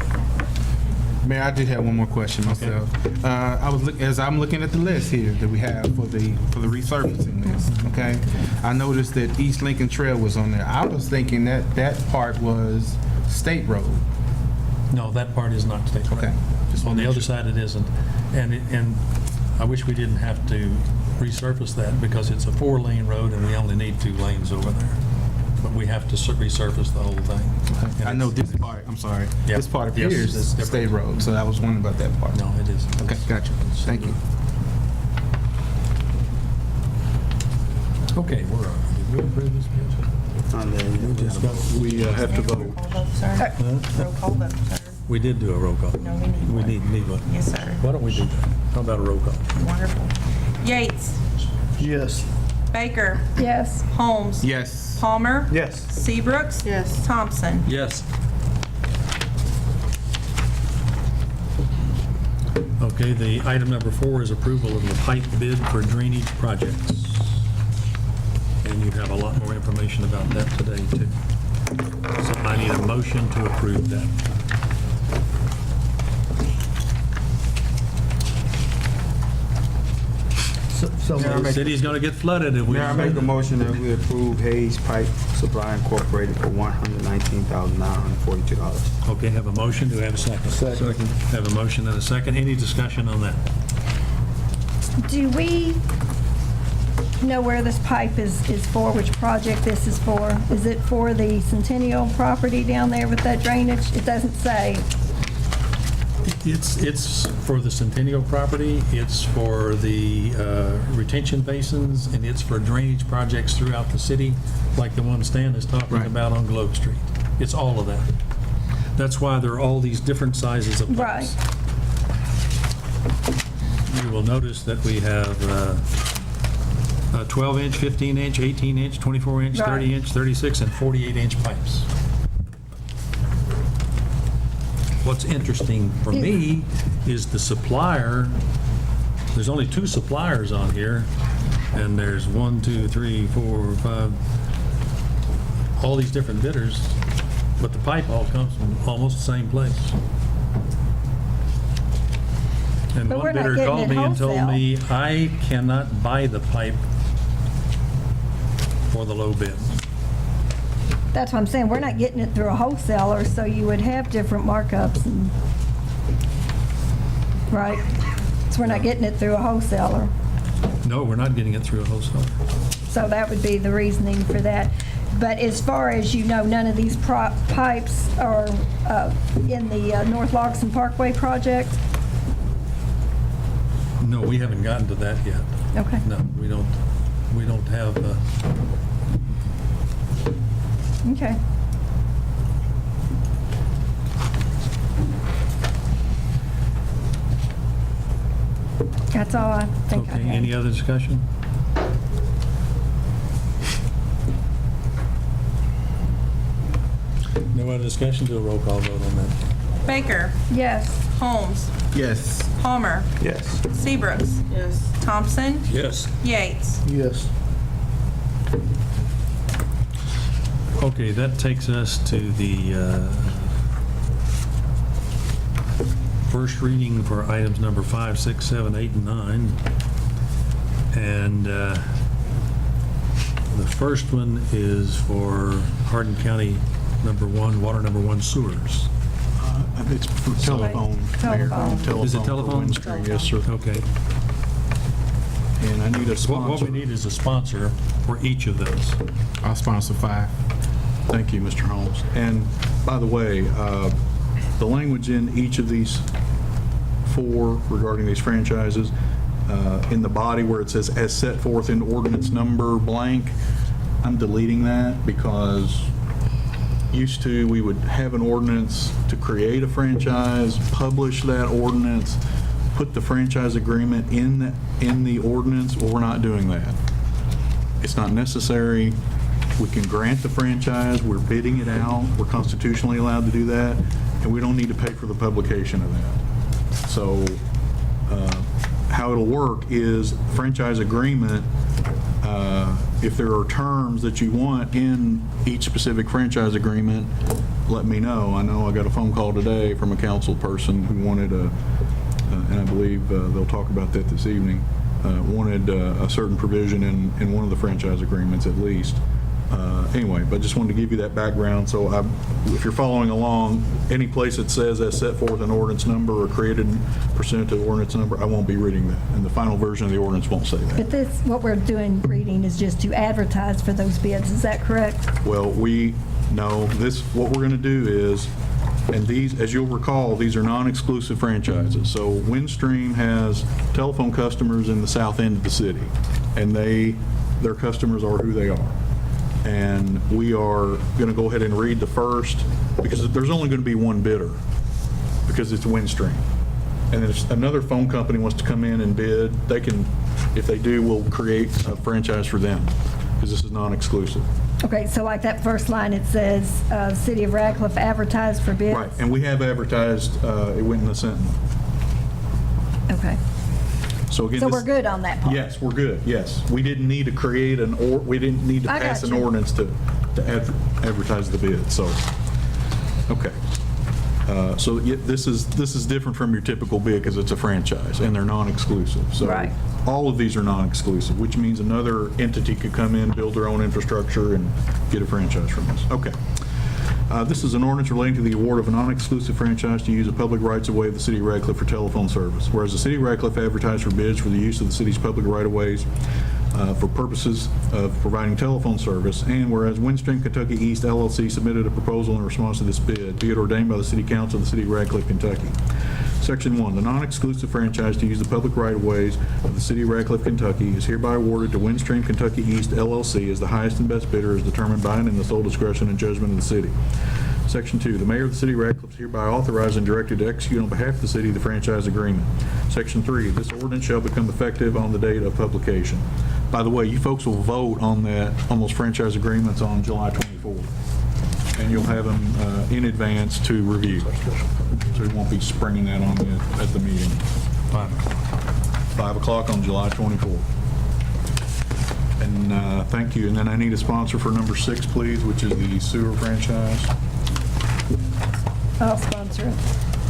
Mayor, I did have one more question myself. As I'm looking at the list here that we have for the resurfacing list, okay? I noticed that East Lincoln Trail was on there. I was thinking that part was state road. No, that part is not state road. Okay. Just On wanna the make other sure. side, it isn't. And I wish we didn't have to resurface that, because it's a 4-lane road and we only need 2 lanes over there. But we have to resurface the whole thing. I know this part, I'm sorry, Yeah. this part Yes, appears it's different. state road, so I was wondering about that part. No, it isn't. Okay, gotcha. Thank you. Okay, we're on. Did we approve this bid? We have to vote. Roll call vote, sir. Roll call vote, sir. We did do a roll call. No, we need We one. need one. Yes, sir. Why don't we do that? How about a roll call? Wonderful. Yates. Yes. Baker. Yes. Holmes. Yes. Palmer. Yes. Seabrooks. Yes. Thompson. Yes. Okay, the item number 4 is approval of the pipe bid for drainage projects. And you have a lot more information about that today, too. So I need a motion to approve that. So The city's going to get flooded if we... Mayor, I make a motion that we approve Hayes Pipe Supply Incorporated for $119,942. Okay, have a motion, do we have a second? Second. Have a motion and a second. Any discussion on that? Do we know where this pipe is for, which project this is for? Is it for the Centennial property down there with that drainage? It doesn't say. It's for the Centennial property, it's for the retention basins, and it's for drainage projects throughout the city, like the one Stan is talking Right. about on Globe Street. It's all of that. That's why there are all these different sizes of pipes. Right. You will notice that we have a 12-inch, 15-inch, 18-inch, 24-inch, Right. 30-inch, 36, and 48-inch pipes. What's interesting for me is the supplier, there's only 2 suppliers on here, and there's 1, 2, 3, 4, 5, all these different bidders, but the pipe all comes from almost the same place. And But we're one not bidder getting called it me and told wholesale. me, I cannot buy the pipe for the low bid. That's what I'm saying. We're not getting it through a wholesaler, so you would have different markups and, right? So we're not getting it through a wholesaler. No, we're not getting it through a wholesaler. So that would be the reasoning for that. But as far as you know, none of these pipes are in the North Loxton Parkway project? No, we haven't gotten to that yet. Okay. No, we don't have, Okay. That's all I think I okay, had. any other discussion? No other discussion, do a roll call vote on that. Baker. Yes. Holmes. Yes. Palmer. Yes. Seabrooks. Yes. Thompson. Yes. Yates. Yes. Okay, that takes us to the first reading for items number 5, 6, 7, 8, and 9. And the first one is for Hardin County number 1, water number 1 sewers. It's for telephone. Mayor. Telephone. Is it for telephone? Windsor, yes, sir. Okay. And I need a What we sponsor. need is a sponsor for each of those. I'll sponsor 5. Thank you, Mr. Holmes. And by the way, the language in each of these 4 regarding these franchises, in the body where it says as set forth in ordinance number blank, I'm deleting that because used to, we would have an ordinance to create a franchise, publish that ordinance, put the franchise agreement in the ordinance. Well, we're not doing that. It's not necessary. We can grant the franchise, we're bidding it out, we're constitutionally allowed to do that, and we don't need to pay for the publication of that. So how it'll work is franchise agreement, if there are terms that you want in each specific franchise agreement, let me know. I know I got a phone call today from a council person who wanted and I believe they'll talk about that this evening, wanted a certain provision in one of the franchise agreements at least. Anyway, but just wanted to give you that background. So if you're following along, any place that says as set forth an ordinance number or created pursuant to the ordinance number, I won't be reading that. And the final version of the ordinance won't say that. But this, what we're doing, reading, is just to advertise for those bids, is that correct? Well, what we're going to do is, and these, as you'll recall, these are non-exclusive franchises. So Windstream has telephone customers in the south end of the city, and their customers are who they are. And we are going to go ahead and read the first, because there's only going to be one bidder, because it's Windstream. And if another phone company wants to come in and bid, they can, if they do, we'll create a franchise for them, because this is non-exclusive. Okay, so like that first line, it says, City of Radcliffe advertised for bids? Right, and we have advertised, it went in the Sentinel. Okay. So again, So we're good on that part? Yes, we're good, yes. We didn't need to we didn't need to I pass got an you. ordinance to advertise the bid, so, okay. So this is different from your typical bid because it's a franchise and they're non-exclusive. So Right. all of these are non-exclusive, which means another entity could come in, build their own infrastructure, and get a franchise from us. Okay. This is an ordinance relating to the award of a non-exclusive franchise to use a public rights-of-way of the City of Radcliffe for telephone service. Whereas the City of Radcliffe advertised for bids for the use of the city's public right-of-ways for purposes of providing telephone service, and whereas Windstream Kentucky East LLC submitted a proposal in response to this bid, be it ordained by the City Council of the City of Radcliffe, Kentucky. Section 1, the non-exclusive franchise to use the public right-of-ways of the City of Radcliffe, Kentucky is hereby awarded to Windstream Kentucky East LLC as the highest and best bidder as determined by and in the sole discretion and judgment of the city. Section 2, the mayor of the City of Radcliffe is hereby authorized and directed to execute on behalf of the city the franchise agreement. Section 3, this ordinance shall become effective on the date of publication. By the way, you folks will vote on those franchise agreements on July 24th. And you'll have them in advance to review. So we won't be springing that on you at the meeting. 5 o'clock on July 24th. And thank you. And then I need a sponsor for number 6, please, which is the sewer franchise. I'll sponsor it.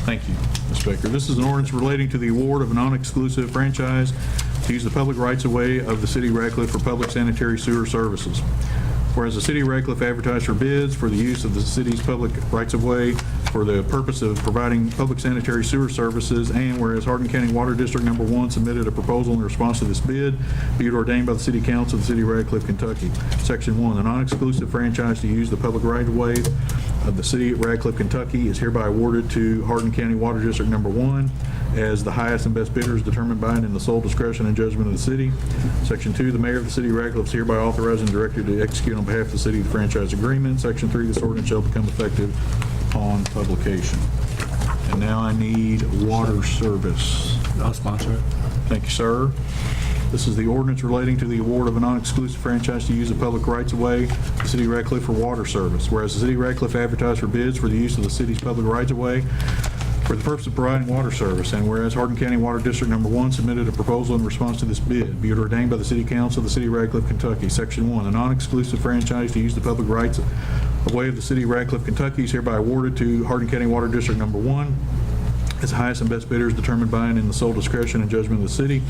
Thank you, Ms. Baker. This is an ordinance relating to the award of a non-exclusive franchise to use the public rights-of-way of the City of Radcliffe for public sanitary sewer services. Whereas the City of Radcliffe advertised for bids for the use of the city's public rights-of-way for the purpose of providing public sanitary sewer services, and whereas Hardin County Water District Number 1 submitted a proposal in response to this bid, be it ordained by the City Council of the City of Radcliffe, Kentucky. Section 1, the non-exclusive franchise to use the public right-of-way of the City of Radcliffe, Kentucky is hereby awarded to Hardin County Water District Number 1 as the highest and best bidder is determined by and in the sole discretion and judgment of the city. Section 2, the mayor of the City of Radcliffe is hereby authorized and directed to execute on behalf of the city the franchise agreement. Section 3, this ordinance shall become effective on publication. And now I need water service. I'll sponsor it. Thank you, sir. This is the ordinance relating to the award of a non-exclusive franchise to use the public rights-of-way of the City of Radcliffe for water service. Whereas the City of Radcliffe advertised for bids for the use of the city's public rights-of-way for the purpose of providing water service, and whereas Hardin County Water District Number 1 submitted a proposal in response to this bid, be it ordained by the City Council of the City of Radcliffe, Kentucky. Section 1, the non-exclusive franchise to use the public rights of way of the City of Radcliffe, Kentucky is hereby awarded to Hardin County Water District Number 1 as the highest and best bidder is determined by and in the sole discretion and judgment of the city.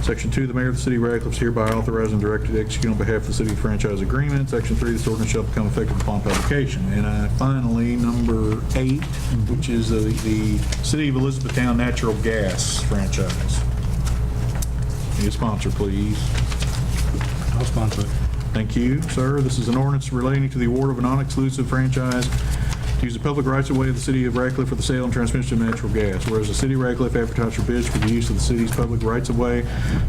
Section 2, the mayor of the City of Radcliffe is hereby authorized and directed to execute on behalf of the city franchise agreement. Section 3, this ordinance shall become effective upon publication. And finally, number 8, which is the City of Elizabethtown Natural Gas franchise. Need a sponsor, please. I'll sponsor it. Thank you, sir. This is an ordinance relating to the award of a non-exclusive franchise to use the public rights-of-way of the city of Ratcliffe for the sale and transmission of natural gas. Whereas the city of Ratcliffe advertised for bids for the use of the city's public rights-of-way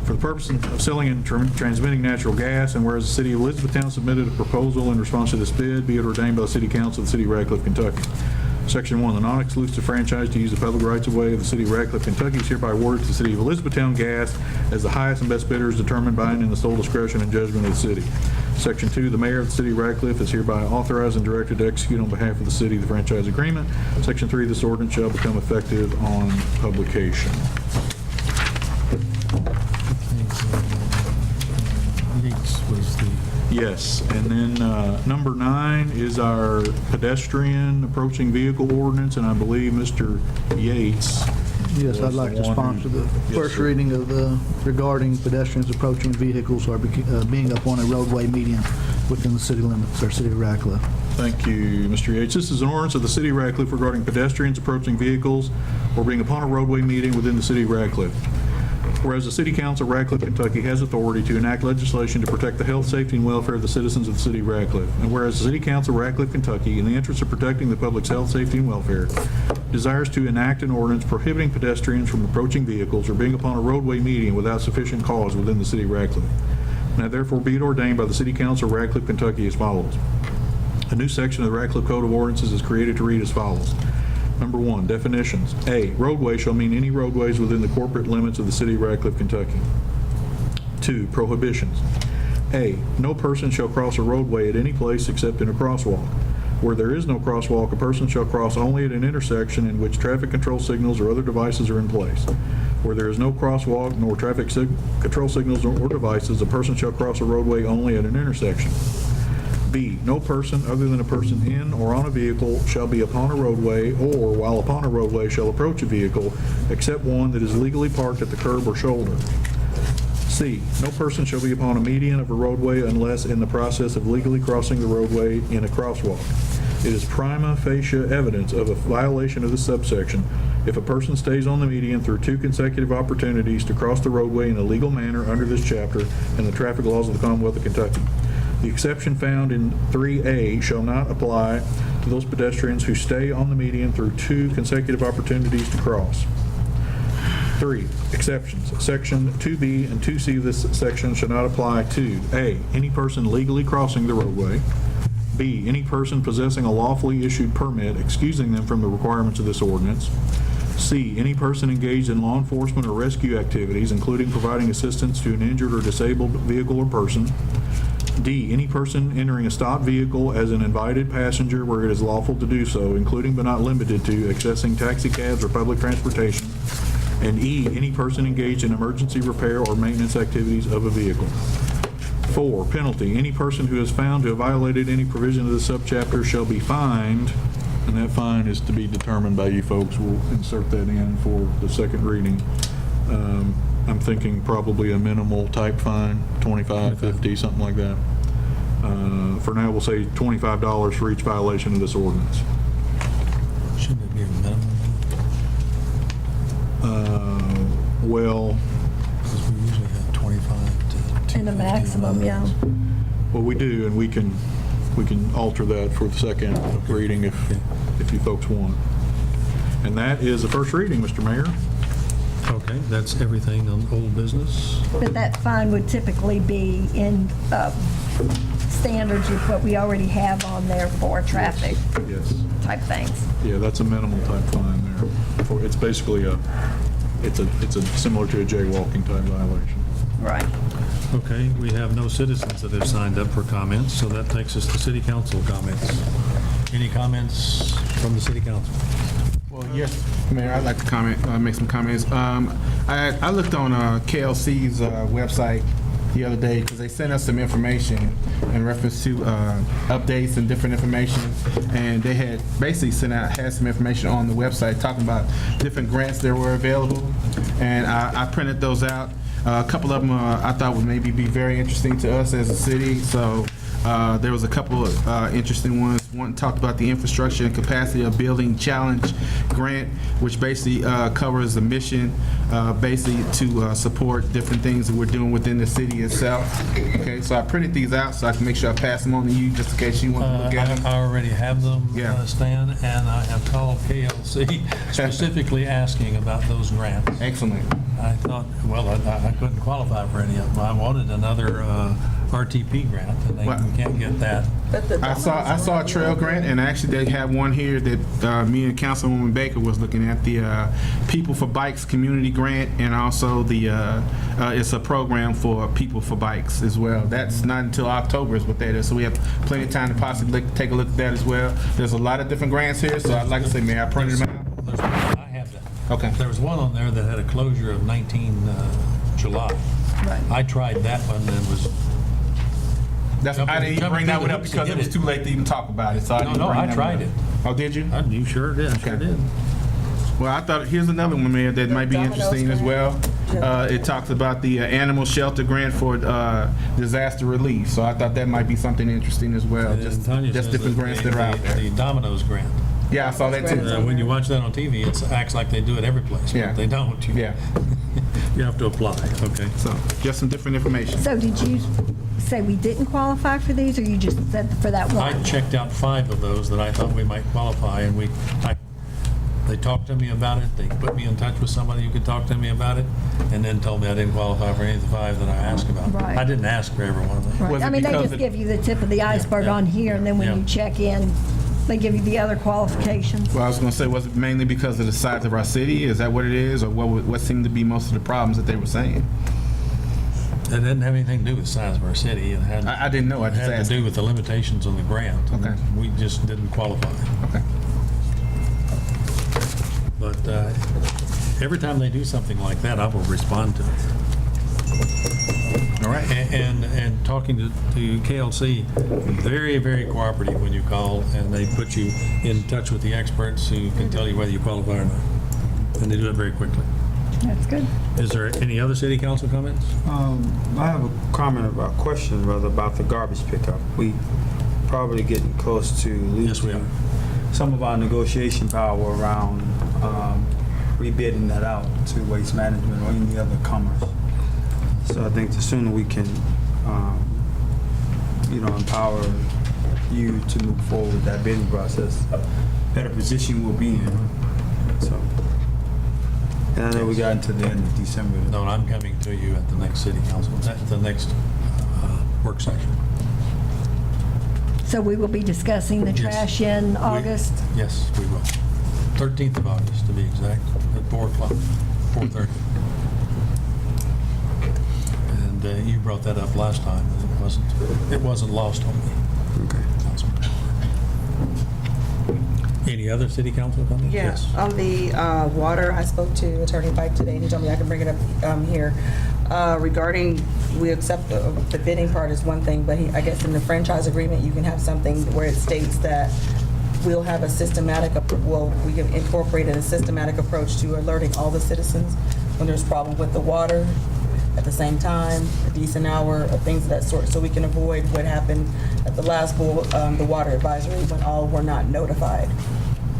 for the purpose of selling and transmitting natural gas, and whereas the city of Elizabethtown submitted a proposal in response to this bid, be it ordained by the City Council of the City of Ratcliffe, Kentucky. Section 1, the non-exclusive franchise to use the public rights-of-way of the City of Ratcliffe, Kentucky is hereby awarded to the City of Elizabethtown Gas as the highest and best bidder is determined by and in the sole discretion and judgment of the city. Section 2, the mayor of the City of Ratcliffe is hereby authorized and directed to execute on behalf of the city the franchise agreement. Section 3, this ordinance shall become effective on publication. Yates was the... Yes, and then number 9 is our pedestrian approaching vehicle ordinance, and I believe Mr. Yates. Yes, was I'd like the to one sponsor who- the Yes, first sir. reading of regarding pedestrians approaching vehicles or being upon a roadway median within the city limits, or City of Ratcliffe. Thank you, Mr. Yates. This is an ordinance of the City of Ratcliffe regarding pedestrians approaching vehicles or being upon a roadway median within the City of Ratcliffe. Whereas the City Council of Ratcliffe, Kentucky has authority to enact legislation to protect the health, safety, and welfare of the citizens of the City of Ratcliffe. And whereas the City Council of Ratcliffe, Kentucky, in the interest of protecting the public's health, safety, and welfare, desires to enact an ordinance prohibiting pedestrians from approaching vehicles or being upon a roadway median without sufficient cause within the City of Ratcliffe. Now therefore be it ordained by the City Council of Ratcliffe, Kentucky as follows. A new section of the Ratcliffe Code of Ordinances is created to read as follows. Number 1, definitions. A, roadway shall mean any roadways within the corporate limits of the City of Ratcliffe, Kentucky. 2, prohibitions. A, no person shall cross a roadway at any place except in a crosswalk. Where there is no crosswalk, a person shall cross only at an intersection in which traffic control signals or other devices are in place. Where there is no crosswalk nor traffic control signals or devices, a person shall cross a roadway only at an intersection. B, no person other than a person in or on a vehicle shall be upon a roadway or, while upon a roadway, shall approach a vehicle except one that is legally parked at the curb or shoulder. C, no person shall be upon a median of a roadway unless in the process of legally crossing the roadway in a crosswalk. It is prima facie evidence of a violation of this subsection if a person stays on the median through 2 consecutive opportunities to cross the roadway in a legal manner under this chapter and the traffic laws of the Commonwealth of Kentucky. The exception found in 3A shall not apply to those pedestrians who stay on the median through 2 consecutive opportunities to cross. 3, exceptions. Section 2B and 2C of this section shall not apply to A, any person legally crossing the roadway, B, any person possessing a lawfully issued permit excusing them from the requirements of this ordinance, C, any person engaged in law enforcement or rescue activities, including providing assistance to an injured or disabled vehicle or person, D, any person entering a stopped vehicle as an invited passenger where it is lawful to do so, including but not limited to accessing taxi cabs or public transportation, and E, any person engaged in emergency repair or maintenance activities of a vehicle. 4, penalty. Any person who is found to have violated any provision of this subchapter shall be fined, and that fine is to be determined by you folks. We'll insert that in for the second reading. I'm thinking probably a minimal type fine, 25, 50, something like that. For now, we'll say $25 for each violation of this ordinance. Shouldn't it be a minimum? Well, Because we usually have 25 to... And a maximum, yeah. well, we do, and we can alter that for the second reading if you folks want. And that is the first reading, Mr. Mayor. Okay, that's everything on old business. But that fine would typically be in standards with what we already have on there for traffic Yes. type things. Yeah, that's a minimal type fine there. It's basically it's a similar to a jaywalking type violation. Right. Okay, we have no citizens that have signed up for comments, so that takes us to city council comments. Any comments from the city council? Well, yes, Mayor, I'd like to comment, make some comments. I looked on KLC's website the other day because they sent us some information in reference to updates and different information, and they had basically had some information on the website talking about different grants that were available, and I printed those out. A couple of them I thought would maybe be very interesting to us as a city, so there was a couple of interesting ones. talked about the infrastructure and capacity of building challenge grant, which basically covers the mission, basically to support different things that we're doing within the city itself. Okay, so I printed these out so I can make sure I pass them on to you just in case you want to look at them. I already have them, Yeah. Stan, and I have called KLC specifically asking about those grants. Excellent. I thought, well, I couldn't qualify for any of them. I wanted another RTP grant, and they What? can't get that. But the I saw a trail grant, and actually they have one here that me and Councilwoman Baker was looking at, the People for Bikes Community Grant, and also the it's a program for People for Bikes as well. That's not until October is what that is, so we have plenty of time to possibly take a look at that as well. There's a lot of different grants here, so I'd like to say, Mayor, I printed them out. There's one, I have that. Okay. There was one on there that had a closure of 19 July. Right. I tried that one and was, I didn't even bring that one up Jumping because through the it was hoops too to late to even talk about it, so I didn't no, bring I that tried one up. it. Oh, did you? You sure did, sure Okay. did. Well, I thought, here's another one, Mayor, that might be Domino's interesting as well. grant. It talks about the animal shelter grant for disaster relief, so I thought that might be something interesting as well. And Just Tanya says different that grants that are out there. The Domino's grant. Yeah, I saw that too. When you watch that on TV, it acts like they do it every place, Yeah. but they don't. Yeah, You have to apply, okay. so just some different information. So did you say we didn't qualify for these, or you just said for that I one? checked out 5 of those that I thought we might qualify, and they talked to me about it, they put me in touch with somebody who could talk to me about it, and then told me I didn't qualify for any of the 5 that I asked about. Right. I didn't ask for every one of them. Right. Was it I mean, they because just it- give you the tip of the iceberg yeah, on here, and then when yeah. you check in, they give you the other qualifications. Well, I was going to say, was it mainly because of the size of our city? Is that what it is, or what seemed to be most of the problems that they were saying? It didn't have anything to do with the size of our city, it had, I didn't know. I it just had to asked. do with the limitations on the grant. and Okay. We just didn't qualify. Okay. But every time they do something like that, I will respond to it. All right. And talking to KLC, very, very cooperative when you call, and they put you in touch with the experts who can tell you whether you qualify or not. And they do it very quickly. That's good. Is there any other city council comments? I have a question rather about the garbage pickup. We probably getting close to Yes, we losing are. some of our negotiation power around rebidding that out to Waste Management or any other commerce. So I think the sooner we can, empower you to move forward with that bidding process, better position we'll be in. So, and I know we got into the end of December. No, I'm coming to you at the next city council, at the next work session. So we will be discussing the Yes. trash in August? Yes, we will. 13th of August, to be exact, at 4 o'clock, 4:30. And you brought that up last time, and it wasn't lost on me. Okay. Councilman. Any other city council comments? Yeah, Yes. on the water, I spoke to Attorney Pike today, and he told me I can bring it up here. Regarding, we accept the bidding part is one thing, but I guess in the franchise agreement, you can have something where it states that we'll have a we have incorporated a systematic approach to alerting all the citizens when there's a problem with the water, at the same time, a decent hour, or things of that sort, so we can avoid what happened at the last the water advisory when all were not notified.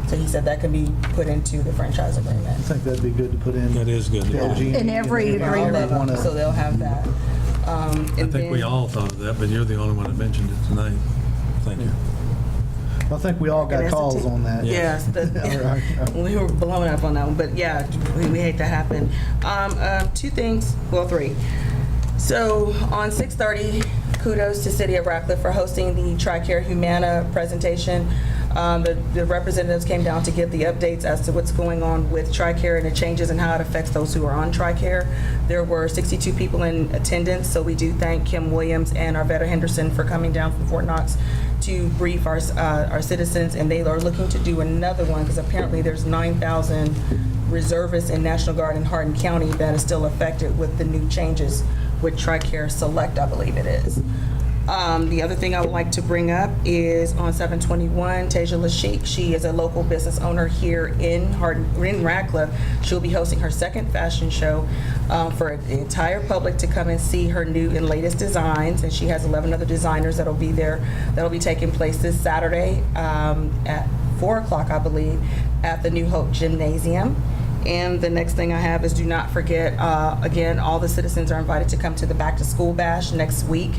So he said that can be put into the franchise agreement. I think that'd be good to put in. That is good. LG&E In every and agreement. every one of- So they'll have that. I think we all thought of that, but you're the only one that mentioned it tonight. Thank you. I think we all got calls on that. Yes, we were blown up on that one, but yeah, we hate that happen. 2 things, well, 3. So on 6:30, kudos to City of Ratcliffe for hosting the TRICARE Humana presentation. The representatives came down to give the updates as to what's going on with TRICARE and the changes and how it affects those who are on TRICARE. There were 62 people in attendance, so we do thank Kim Williams and Arvetta Henderson for coming down from Fort Knox to brief our citizens, and they are looking to do another one because apparently there's 9,000 reservists in National Guard in Hardin County that is still affected with the new changes with TRICARE Select, I believe it is. The other thing I would like to bring up is on 721, Tasia Lashik. She is a local business owner here in Radcliffe. She'll be hosting her second fashion show for the entire public to come and see her new and latest designs. And she has 11 other designers that'll be there. That'll be taking place this Saturday at 4 o'clock, I believe, at the New Hope Gymnasium. And the next thing I have is do not forget, again, all the citizens are invited to come to the Back to School Bash next week.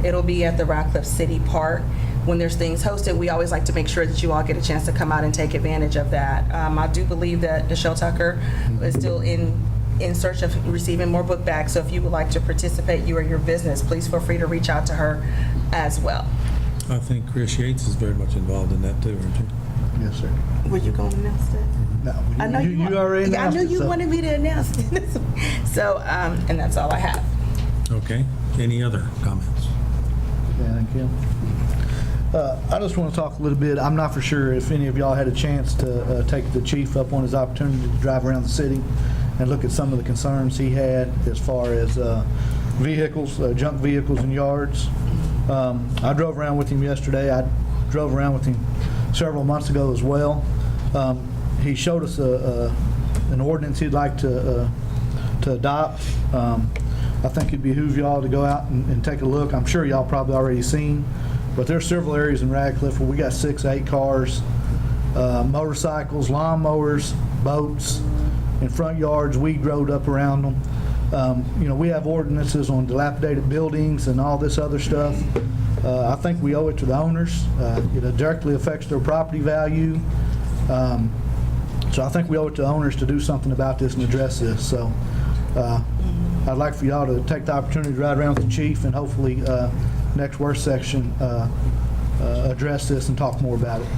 It'll be at the Radcliffe City Park. When there's things hosted, we always like to make sure that you all get a chance to come out and take advantage of that. I do believe that Nichelle Tucker is still in search of receiving more book bags. So if you would like to participate, you or your business, please feel free to reach out to her as well. I think Chris Yates is very much involved in that too, aren't you? Yes, sir. Were you going to announce that? No, I know you already I announced knew it, you so- wanted me to announce it. So, and that's all I have. Okay. Any other comments? Yeah, thank you. I just want to talk a little bit. I'm not for sure if any of y'all had a chance to take the chief up on his opportunity to drive around the city and look at some of the concerns he had as far as vehicles, junk vehicles in yards. I drove around with him yesterday. I drove around with him several months ago as well. He showed us an ordinance he'd like to adopt. I think it'd behoove y'all to go out and take a look. I'm sure y'all probably already seen, but there's several areas in Radcliffe where we got 6, 8 cars, motorcycles, lawnmowers, boats in front yards, weed growed up around them. You know, we have ordinances on dilapidated buildings and all this other stuff. I think we owe it to the owners. It directly affects their property value. So I think we owe it to the owners to do something about this and address this. So I'd like for y'all to take the opportunity to ride around with the chief and hopefully next work section address this and talk more about it.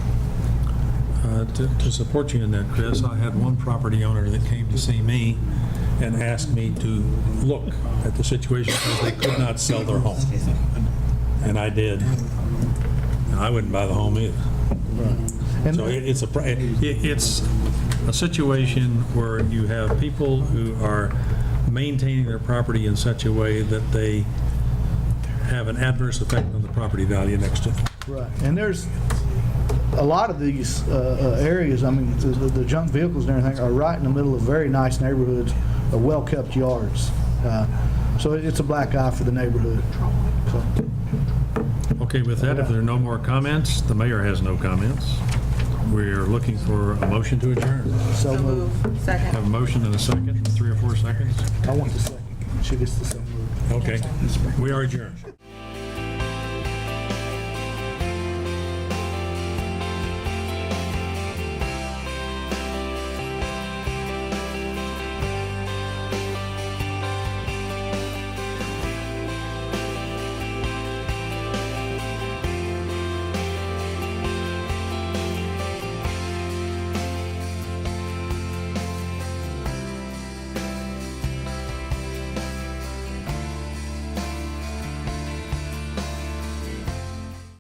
To support you in that, Chris, I had one property owner that came to see me and asked me to look at the situation because they could not sell their home. And I did. And I wouldn't buy the home either. And So it's a situation where you have people who are maintaining their property in such a way that they have an adverse effect on the property value next to them. Right, and there's a lot of these areas, I mean, the junk vehicles and everything are right in the middle of very nice neighborhoods, well-kept yards. So it's a black eye for the neighborhood. So, Okay, with that, if there are no more comments, the mayor has no comments. We're looking for a motion to adjourn. so So moved. move. Second. Have a motion and a second, 3 or 4 seconds. I want the second. She gets the so moved. Okay, we are adjourned.